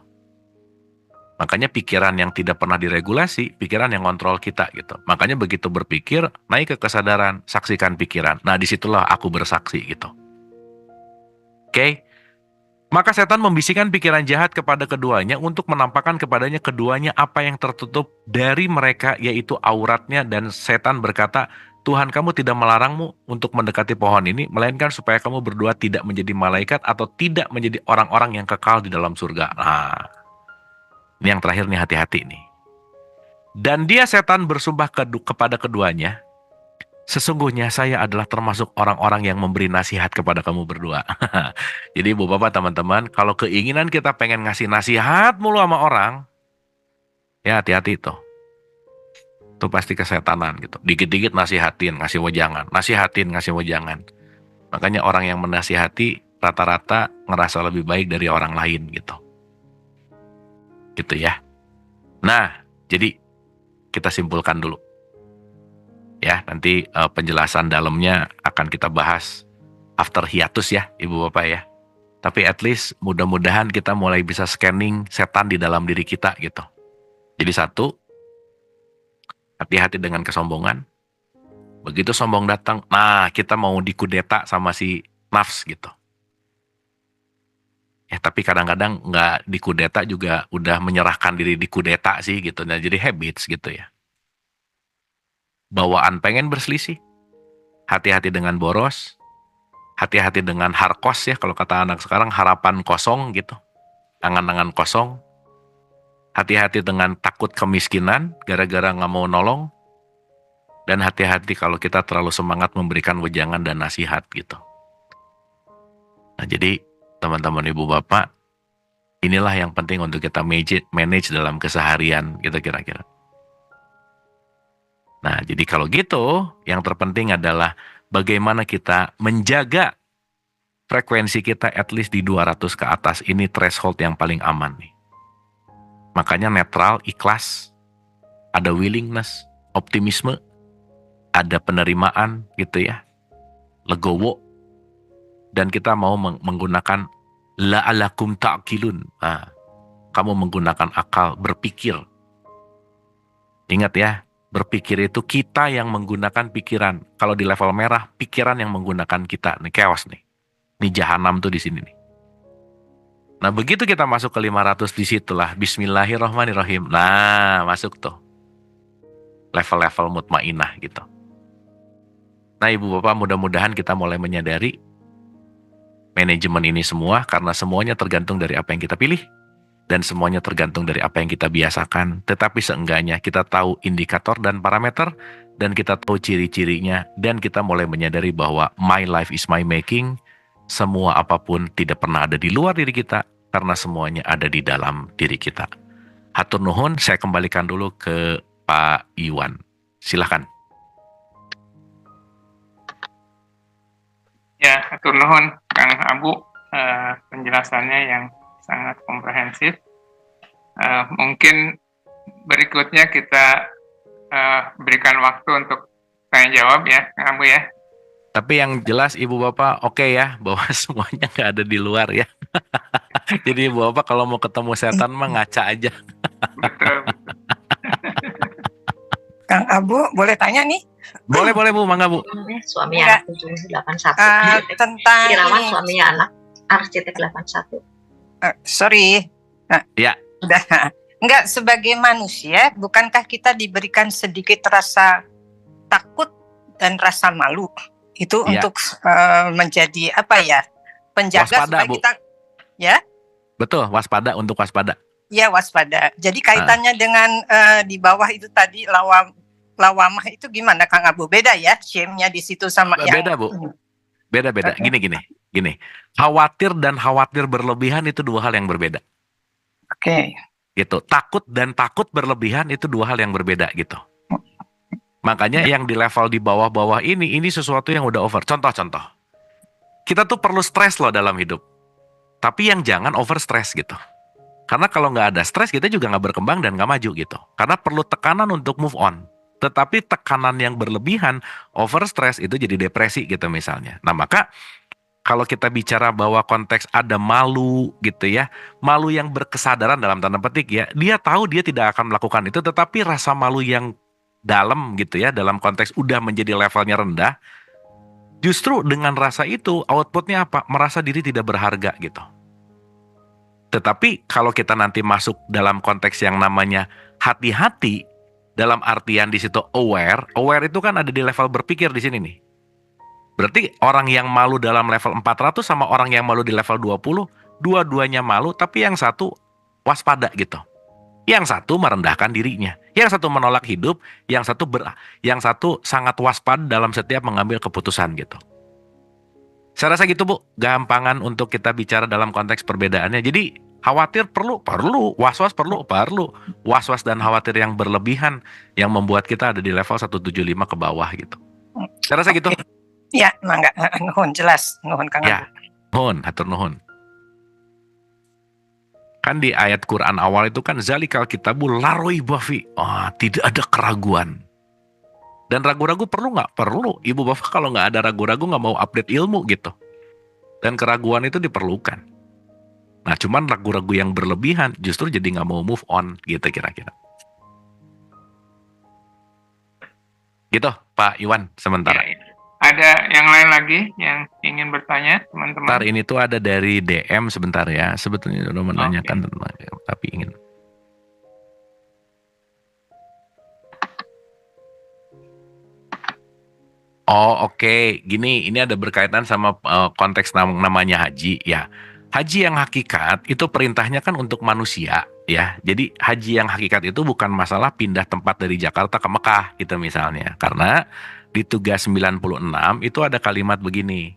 Makanya pikiran yang tidak pernah diregulasi, pikiran yang kontrol kita gitu. Makanya begitu berpikir, naik ke kesadaran, saksikan pikiran. Nah, disitulah aku bersaksi gitu. Oke? Maka setan membisikkan pikiran jahat kepada keduanya untuk menampakkan kepadanya keduanya apa yang tertutup dari mereka, yaitu auratnya. Dan setan berkata, Tuhan kamu tidak melarangmu untuk mendekati pohon ini, melainkan supaya kamu berdua tidak menjadi malaikat atau tidak menjadi orang-orang yang kekal di dalam surga. Nah, ini yang terakhir nih, hati-hati nih. Dan dia setan bersumpah kepada keduanya, sesungguhnya saya adalah termasuk orang-orang yang memberi nasihat kepada kamu berdua. Jadi ibu bapak teman-teman, kalau keinginan kita pengen ngasih nasihat mulu sama orang, ya hati-hati tuh. Itu pasti kesetanan gitu. Dikit-dikit nasihatin, ngasih wejangan. Nasihatin, ngasih wejangan. Makanya orang yang menasihati rata-rata ngerasa lebih baik dari orang lain gitu. Gitu ya. Nah, jadi kita simpulkan dulu. Ya, nanti penjelasan dalamnya akan kita bahas after hiatus ya, Ibu Bapak ya. Tapi at least mudah-mudahan kita mulai bisa scanning setan di dalam diri kita gitu. Jadi satu, hati-hati dengan kesombongan. Begitu sombong datang, nah kita mau dikudeta sama si nafs gitu. Ya tapi kadang-kadang nggak dikudeta juga udah menyerahkan diri dikudeta sih gitu. Nah jadi habits gitu ya. Bawaan pengen berselisih. Hati-hati dengan boros. Hati-hati dengan harkos ya. Kalau kata anak sekarang harapan kosong gitu. Angan-angan kosong. Hati-hati dengan takut kemiskinan gara-gara nggak mau nolong. Dan hati-hati kalau kita terlalu semangat memberikan wejangan dan nasihat gitu. Nah jadi teman-teman ibu bapak, Inilah yang penting untuk kita manage dalam keseharian gitu kira-kira. Nah, jadi kalau gitu, yang terpenting adalah bagaimana kita menjaga frekuensi kita at least di 200 ke atas. Ini threshold yang paling aman nih. Makanya netral, ikhlas, ada willingness, optimisme, ada penerimaan gitu ya, legowo, dan kita mau menggunakan la'alakum ta'qilun. Nah, kamu menggunakan akal, berpikir. Ingat ya, berpikir itu kita yang menggunakan pikiran. Kalau di level merah, pikiran yang menggunakan kita. Nih chaos nih. Ini jahanam tuh di sini nih. Nah, begitu kita masuk ke 500 disitulah bismillahirrahmanirrahim. Nah, masuk tuh. Level-level mutmainah gitu. Nah, Ibu Bapak, mudah-mudahan kita mulai menyadari manajemen ini semua karena semuanya tergantung dari apa yang kita pilih. Dan semuanya tergantung dari apa yang kita biasakan. Tetapi seenggaknya kita tahu indikator dan parameter, dan kita tahu ciri-cirinya, dan kita mulai menyadari bahwa my life is my making. Semua apapun tidak pernah ada di luar diri kita, karena semuanya ada di dalam diri kita. Hatur nuhun, saya kembalikan dulu ke Pak Iwan. Silahkan. Ya, hatur nuhun Kang Abu, penjelasannya yang sangat komprehensif. Mungkin berikutnya kita berikan waktu untuk tanya jawab ya, Kang Abu ya. Tapi yang jelas Ibu Bapak oke ya, bahwa semuanya nggak ada di luar ya. Jadi Ibu Bapak kalau mau ketemu setan mah ngaca aja. Betul. Kang Abu, boleh tanya nih? Boleh Bu, mangga Bu. Suami Enggak. anak 781. Tentang Irawan ini. suaminya anak arsitek 81. Sorry. Ya. Udah. Enggak, sebagai manusia, bukankah kita diberikan sedikit rasa takut dan rasa malu? Itu Iya. untuk menjadi apa ya? Penjaga Waspada, supaya Bu. kita Betul, waspada untuk waspada. ya waspada. Jadi kaitannya dengan di bawah itu tadi lawamah itu gimana Kang Abu? Beda ya shame-nya di situ sama yang Beda Bu, beda. Gini. Khawatir dan khawatir berlebihan itu dua hal yang berbeda. Oke. Gitu. Takut dan takut berlebihan itu dua hal yang berbeda gitu. Makanya yang di level di bawah-bawah ini sesuatu yang udah over. Contoh. Kita tuh perlu stres loh dalam hidup. Tapi yang jangan over stres gitu. Karena kalau nggak ada stres kita juga nggak berkembang dan nggak maju gitu. Karena perlu tekanan untuk move on. Tetapi tekanan yang berlebihan, over stress itu jadi depresi gitu misalnya. Nah maka kalau kita bicara bahwa konteks ada malu gitu ya, malu yang berkesadaran dalam tanda petik ya, dia tahu dia tidak akan melakukan itu, tetapi rasa malu yang dalam gitu ya, dalam konteks udah menjadi levelnya rendah, justru dengan rasa itu outputnya apa? Merasa diri tidak berharga gitu. Tetapi kalau kita nanti masuk dalam konteks yang namanya hati-hati, dalam artian di situ aware itu kan ada di level berpikir di sini nih. Berarti orang yang malu dalam level 400 sama orang yang malu di level 20, dua-duanya malu, tapi yang satu waspada gitu. Yang satu merendahkan dirinya, yang satu menolak hidup, yang satu sangat waspada dalam setiap mengambil keputusan gitu. Saya rasa gitu Bu, gampangan untuk kita bicara dalam konteks perbedaannya. Jadi khawatir perlu, was-was perlu. Was-was dan khawatir yang berlebihan yang membuat kita ada di level 175 ke bawah gitu. Saya rasa gitu. Ya, mangga, nuhun jelas, nuhun Kang Abu. Ya, nuhun, hatur nuhun. Kan di ayat Quran awal itu kan zalikal kitabul la raiba fi. Tidak ada keraguan. Dan ragu-ragu perlu nggak? Perlu. Ibu bapak kalau nggak ada ragu-ragu nggak mau update ilmu gitu. Dan keraguan itu diperlukan. Nah cuman ragu-ragu yang berlebihan justru jadi nggak mau move on gitu kira-kira. Gitu Pak Iwan sementara. Ya. Ada yang lain lagi yang ingin bertanya teman-teman? Bentar, ini tuh ada dari DM sebentar ya. Sebetulnya udah menanyakan tentang tapi ingin. Oh oke. Gini, ini ada berkaitan sama konteks namanya haji ya. Haji yang hakikat itu perintahnya kan untuk manusia ya. Jadi haji yang hakikat itu bukan masalah pindah tempat dari Jakarta ke Mekah gitu misalnya. Karena di tugas 96 itu ada kalimat begini.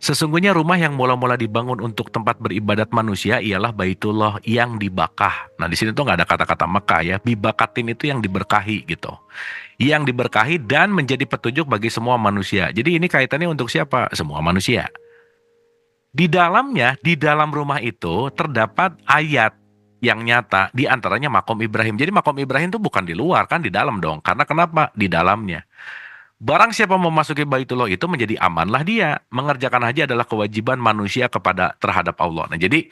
Sesungguhnya rumah yang mula-mula dibangun untuk tempat beribadat manusia ialah Baitullah yang dibakah. Nah, di sini tuh nggak ada kata-kata Mekah ya. Bibakatin itu yang diberkahi gitu. Yang diberkahi dan menjadi petunjuk bagi semua manusia. Jadi ini kaitannya untuk siapa? Semua manusia. Di dalamnya, di dalam rumah itu terdapat ayat yang nyata, di antaranya makom Ibrahim. Jadi makom Ibrahim itu bukan di luar, kan di dalam dong. Karena kenapa? Di dalamnya. Barang siapa memasuki Baitullah itu menjadi amanlah dia. Mengerjakan haji adalah kewajiban manusia terhadap Allah. Nah, jadi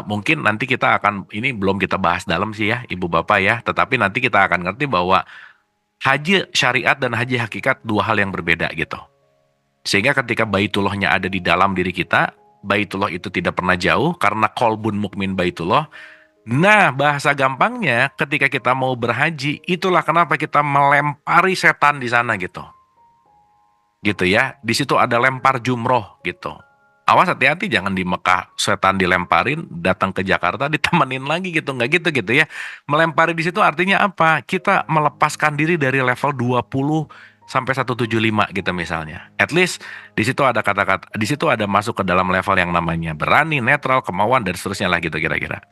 mungkin nanti kita akan, ini belum kita bahas dalam sih ya, Ibu Bapak ya. Tetapi nanti kita akan ngerti bahwa haji syariat dan haji hakikat dua hal yang berbeda gitu. Sehingga ketika Baitullahnya ada di dalam diri kita, Baitullah itu tidak pernah jauh karena qalbun mukmin Baitullah. Nah, bahasa gampangnya ketika kita mau berhaji, itulah kenapa kita melempari setan di sana gitu. Gitu ya. Di situ ada lempar jumroh gitu. Awas hati-hati jangan di Mekah setan dilemparin, datang ke Jakarta ditemenin lagi gitu. Nggak gitu ya. Melempari di situ artinya apa? Kita melepaskan diri dari level 20 sampai 175 gitu misalnya. At least di situ ada kata-kata, di situ ada masuk ke dalam level yang namanya berani, netral, kemauan dan seterusnya lah gitu kira-kira.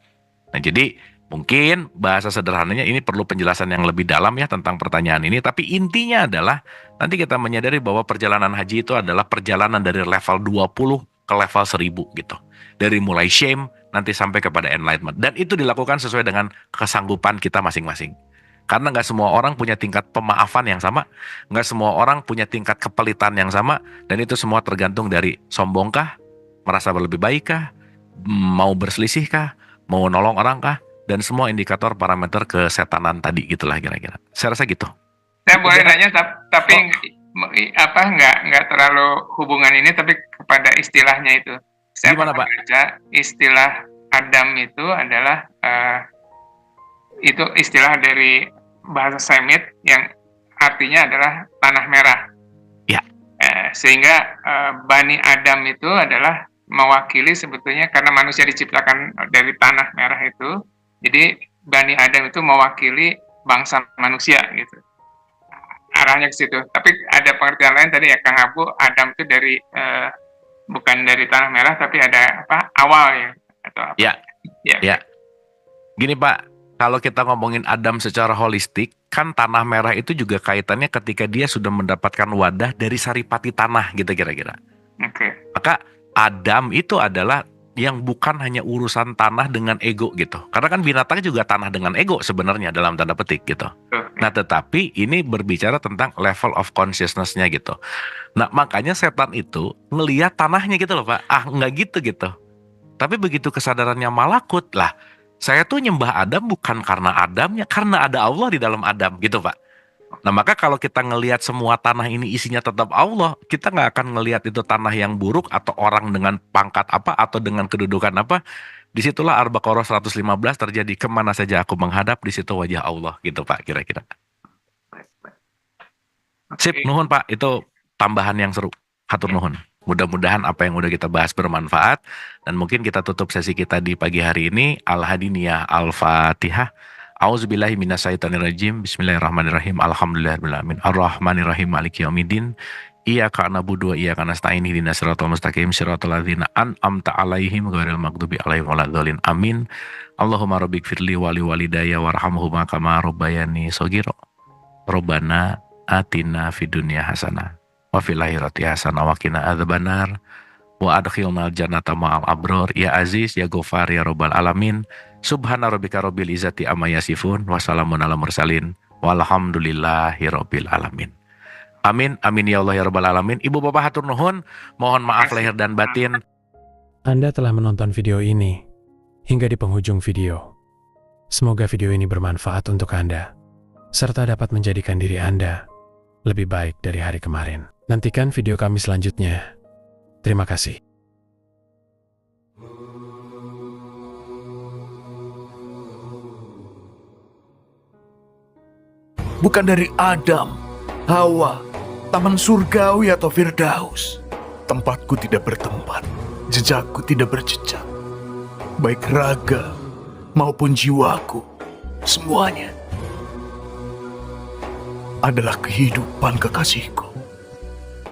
Nah, jadi mungkin bahasa sederhananya ini perlu penjelasan yang lebih dalam ya tentang pertanyaan ini. Tapi intinya adalah nanti kita menyadari bahwa perjalanan haji itu adalah perjalanan dari level 20 ke level 1000 gitu. Dari mulai shame nanti sampai kepada enlightenment. Dan itu dilakukan sesuai dengan kesanggupan kita masing-masing. Karena nggak semua orang punya tingkat pemaafan yang sama. Nggak semua orang punya tingkat kepelitan yang sama. Dan itu semua tergantung dari sombongkah, merasa lebih baikkah, mau berselisihkah, mau nolong orang kah, dan semua indikator parameter kesetanan tadi gitulah kira-kira. Saya rasa gitu. Saya boleh nanya, tapi nggak terlalu hubungan ini, tapi kepada istilahnya itu. Saya Gimana, Pak? baca istilah Adam itu adalah itu istilah dari bahasa Semit yang artinya adalah tanah merah. Ya. Sehingga Bani Adam itu adalah mewakili sebetulnya karena manusia diciptakan dari tanah merah itu, jadi Bani Adam itu mewakili bangsa manusia gitu. Arahnya ke situ. Tapi ada pengertian lain tadi ya Kang Abu, Adam itu dari bukan dari tanah merah tapi ada awal ya atau apa? Ya. Gini Pak, kalau kita ngomongin Adam secara holistik, kan tanah merah itu juga kaitannya ketika dia sudah mendapatkan wadah dari saripati tanah gitu kira-kira. Oke. Maka Adam itu adalah yang bukan hanya urusan tanah dengan ego gitu. Karena kan binatang juga tanah dengan ego sebenarnya dalam tanda petik gitu. Nah tetapi ini berbicara tentang level of consciousness-nya gitu. Nah makanya setan itu ngelihat tanahnya gitu loh Pak. Nggak gitu. Tapi begitu kesadarannya malakut lah. Saya tuh nyembah Adam bukan karena Adamnya, karena ada Allah di dalam Adam gitu Pak. Nah maka kalau kita ngelihat semua tanah ini isinya tetap Allah, kita nggak akan ngelihat itu tanah yang buruk atau orang dengan pangkat apa atau dengan kedudukan apa. Disitulah Al-Baqarah 115 terjadi, kemana saja aku menghadap di situ wajah Allah gitu Pak kira-kira. Sip, nuhun Pak, itu tambahan yang seru. Hatur nuhun. Mudah-mudahan apa yang udah kita bahas bermanfaat dan mungkin kita tutup sesi kita di pagi hari ini. Al-Hadiniyah Al-Fatihah. A'udzubillahi minasyaitonirrajim. Bismillahirrahmanirrahim. Alhamdulillahirabbil alamin. Arrahmanirrahim. Maliki yaumiddin. Iyyaka na'budu wa iyyaka nasta'in. Ihdinas siratal mustaqim. Siratal ladzina an'amta 'alaihim ghairil maghdubi 'alaihim waladdallin. Amin. Allahumma rabbighfirli wa li walidayya warhamhuma kama rabbayani shaghira. Rabbana atina fid dunya hasanah wa fil akhirati hasanah wa qina adzabannar. Wa adkhilnal jannata ma'al abror. Ya Aziz, ya Ghafar, ya Rabbal alamin. Subhana rabbika rabbil izzati amma yasifun wa salamun alal mursalin walhamdulillahi rabbil alamin. Amin, amin ya Allah ya Rabbal alamin. Ibu Bapak hatur nuhun, mohon maaf lahir dan batin. Anda telah menonton video ini hingga di penghujung video. Semoga video ini bermanfaat untuk Anda, serta dapat menjadikan diri Anda lebih baik dari hari kemarin. Nantikan video kami selanjutnya. Terima kasih. Bukan dari Adam, Hawa, taman surgawi atau Firdaus. Tempatku tidak bertempat, jejakku tidak berjejak. Baik raga maupun jiwaku, semuanya adalah kehidupan kekasihku.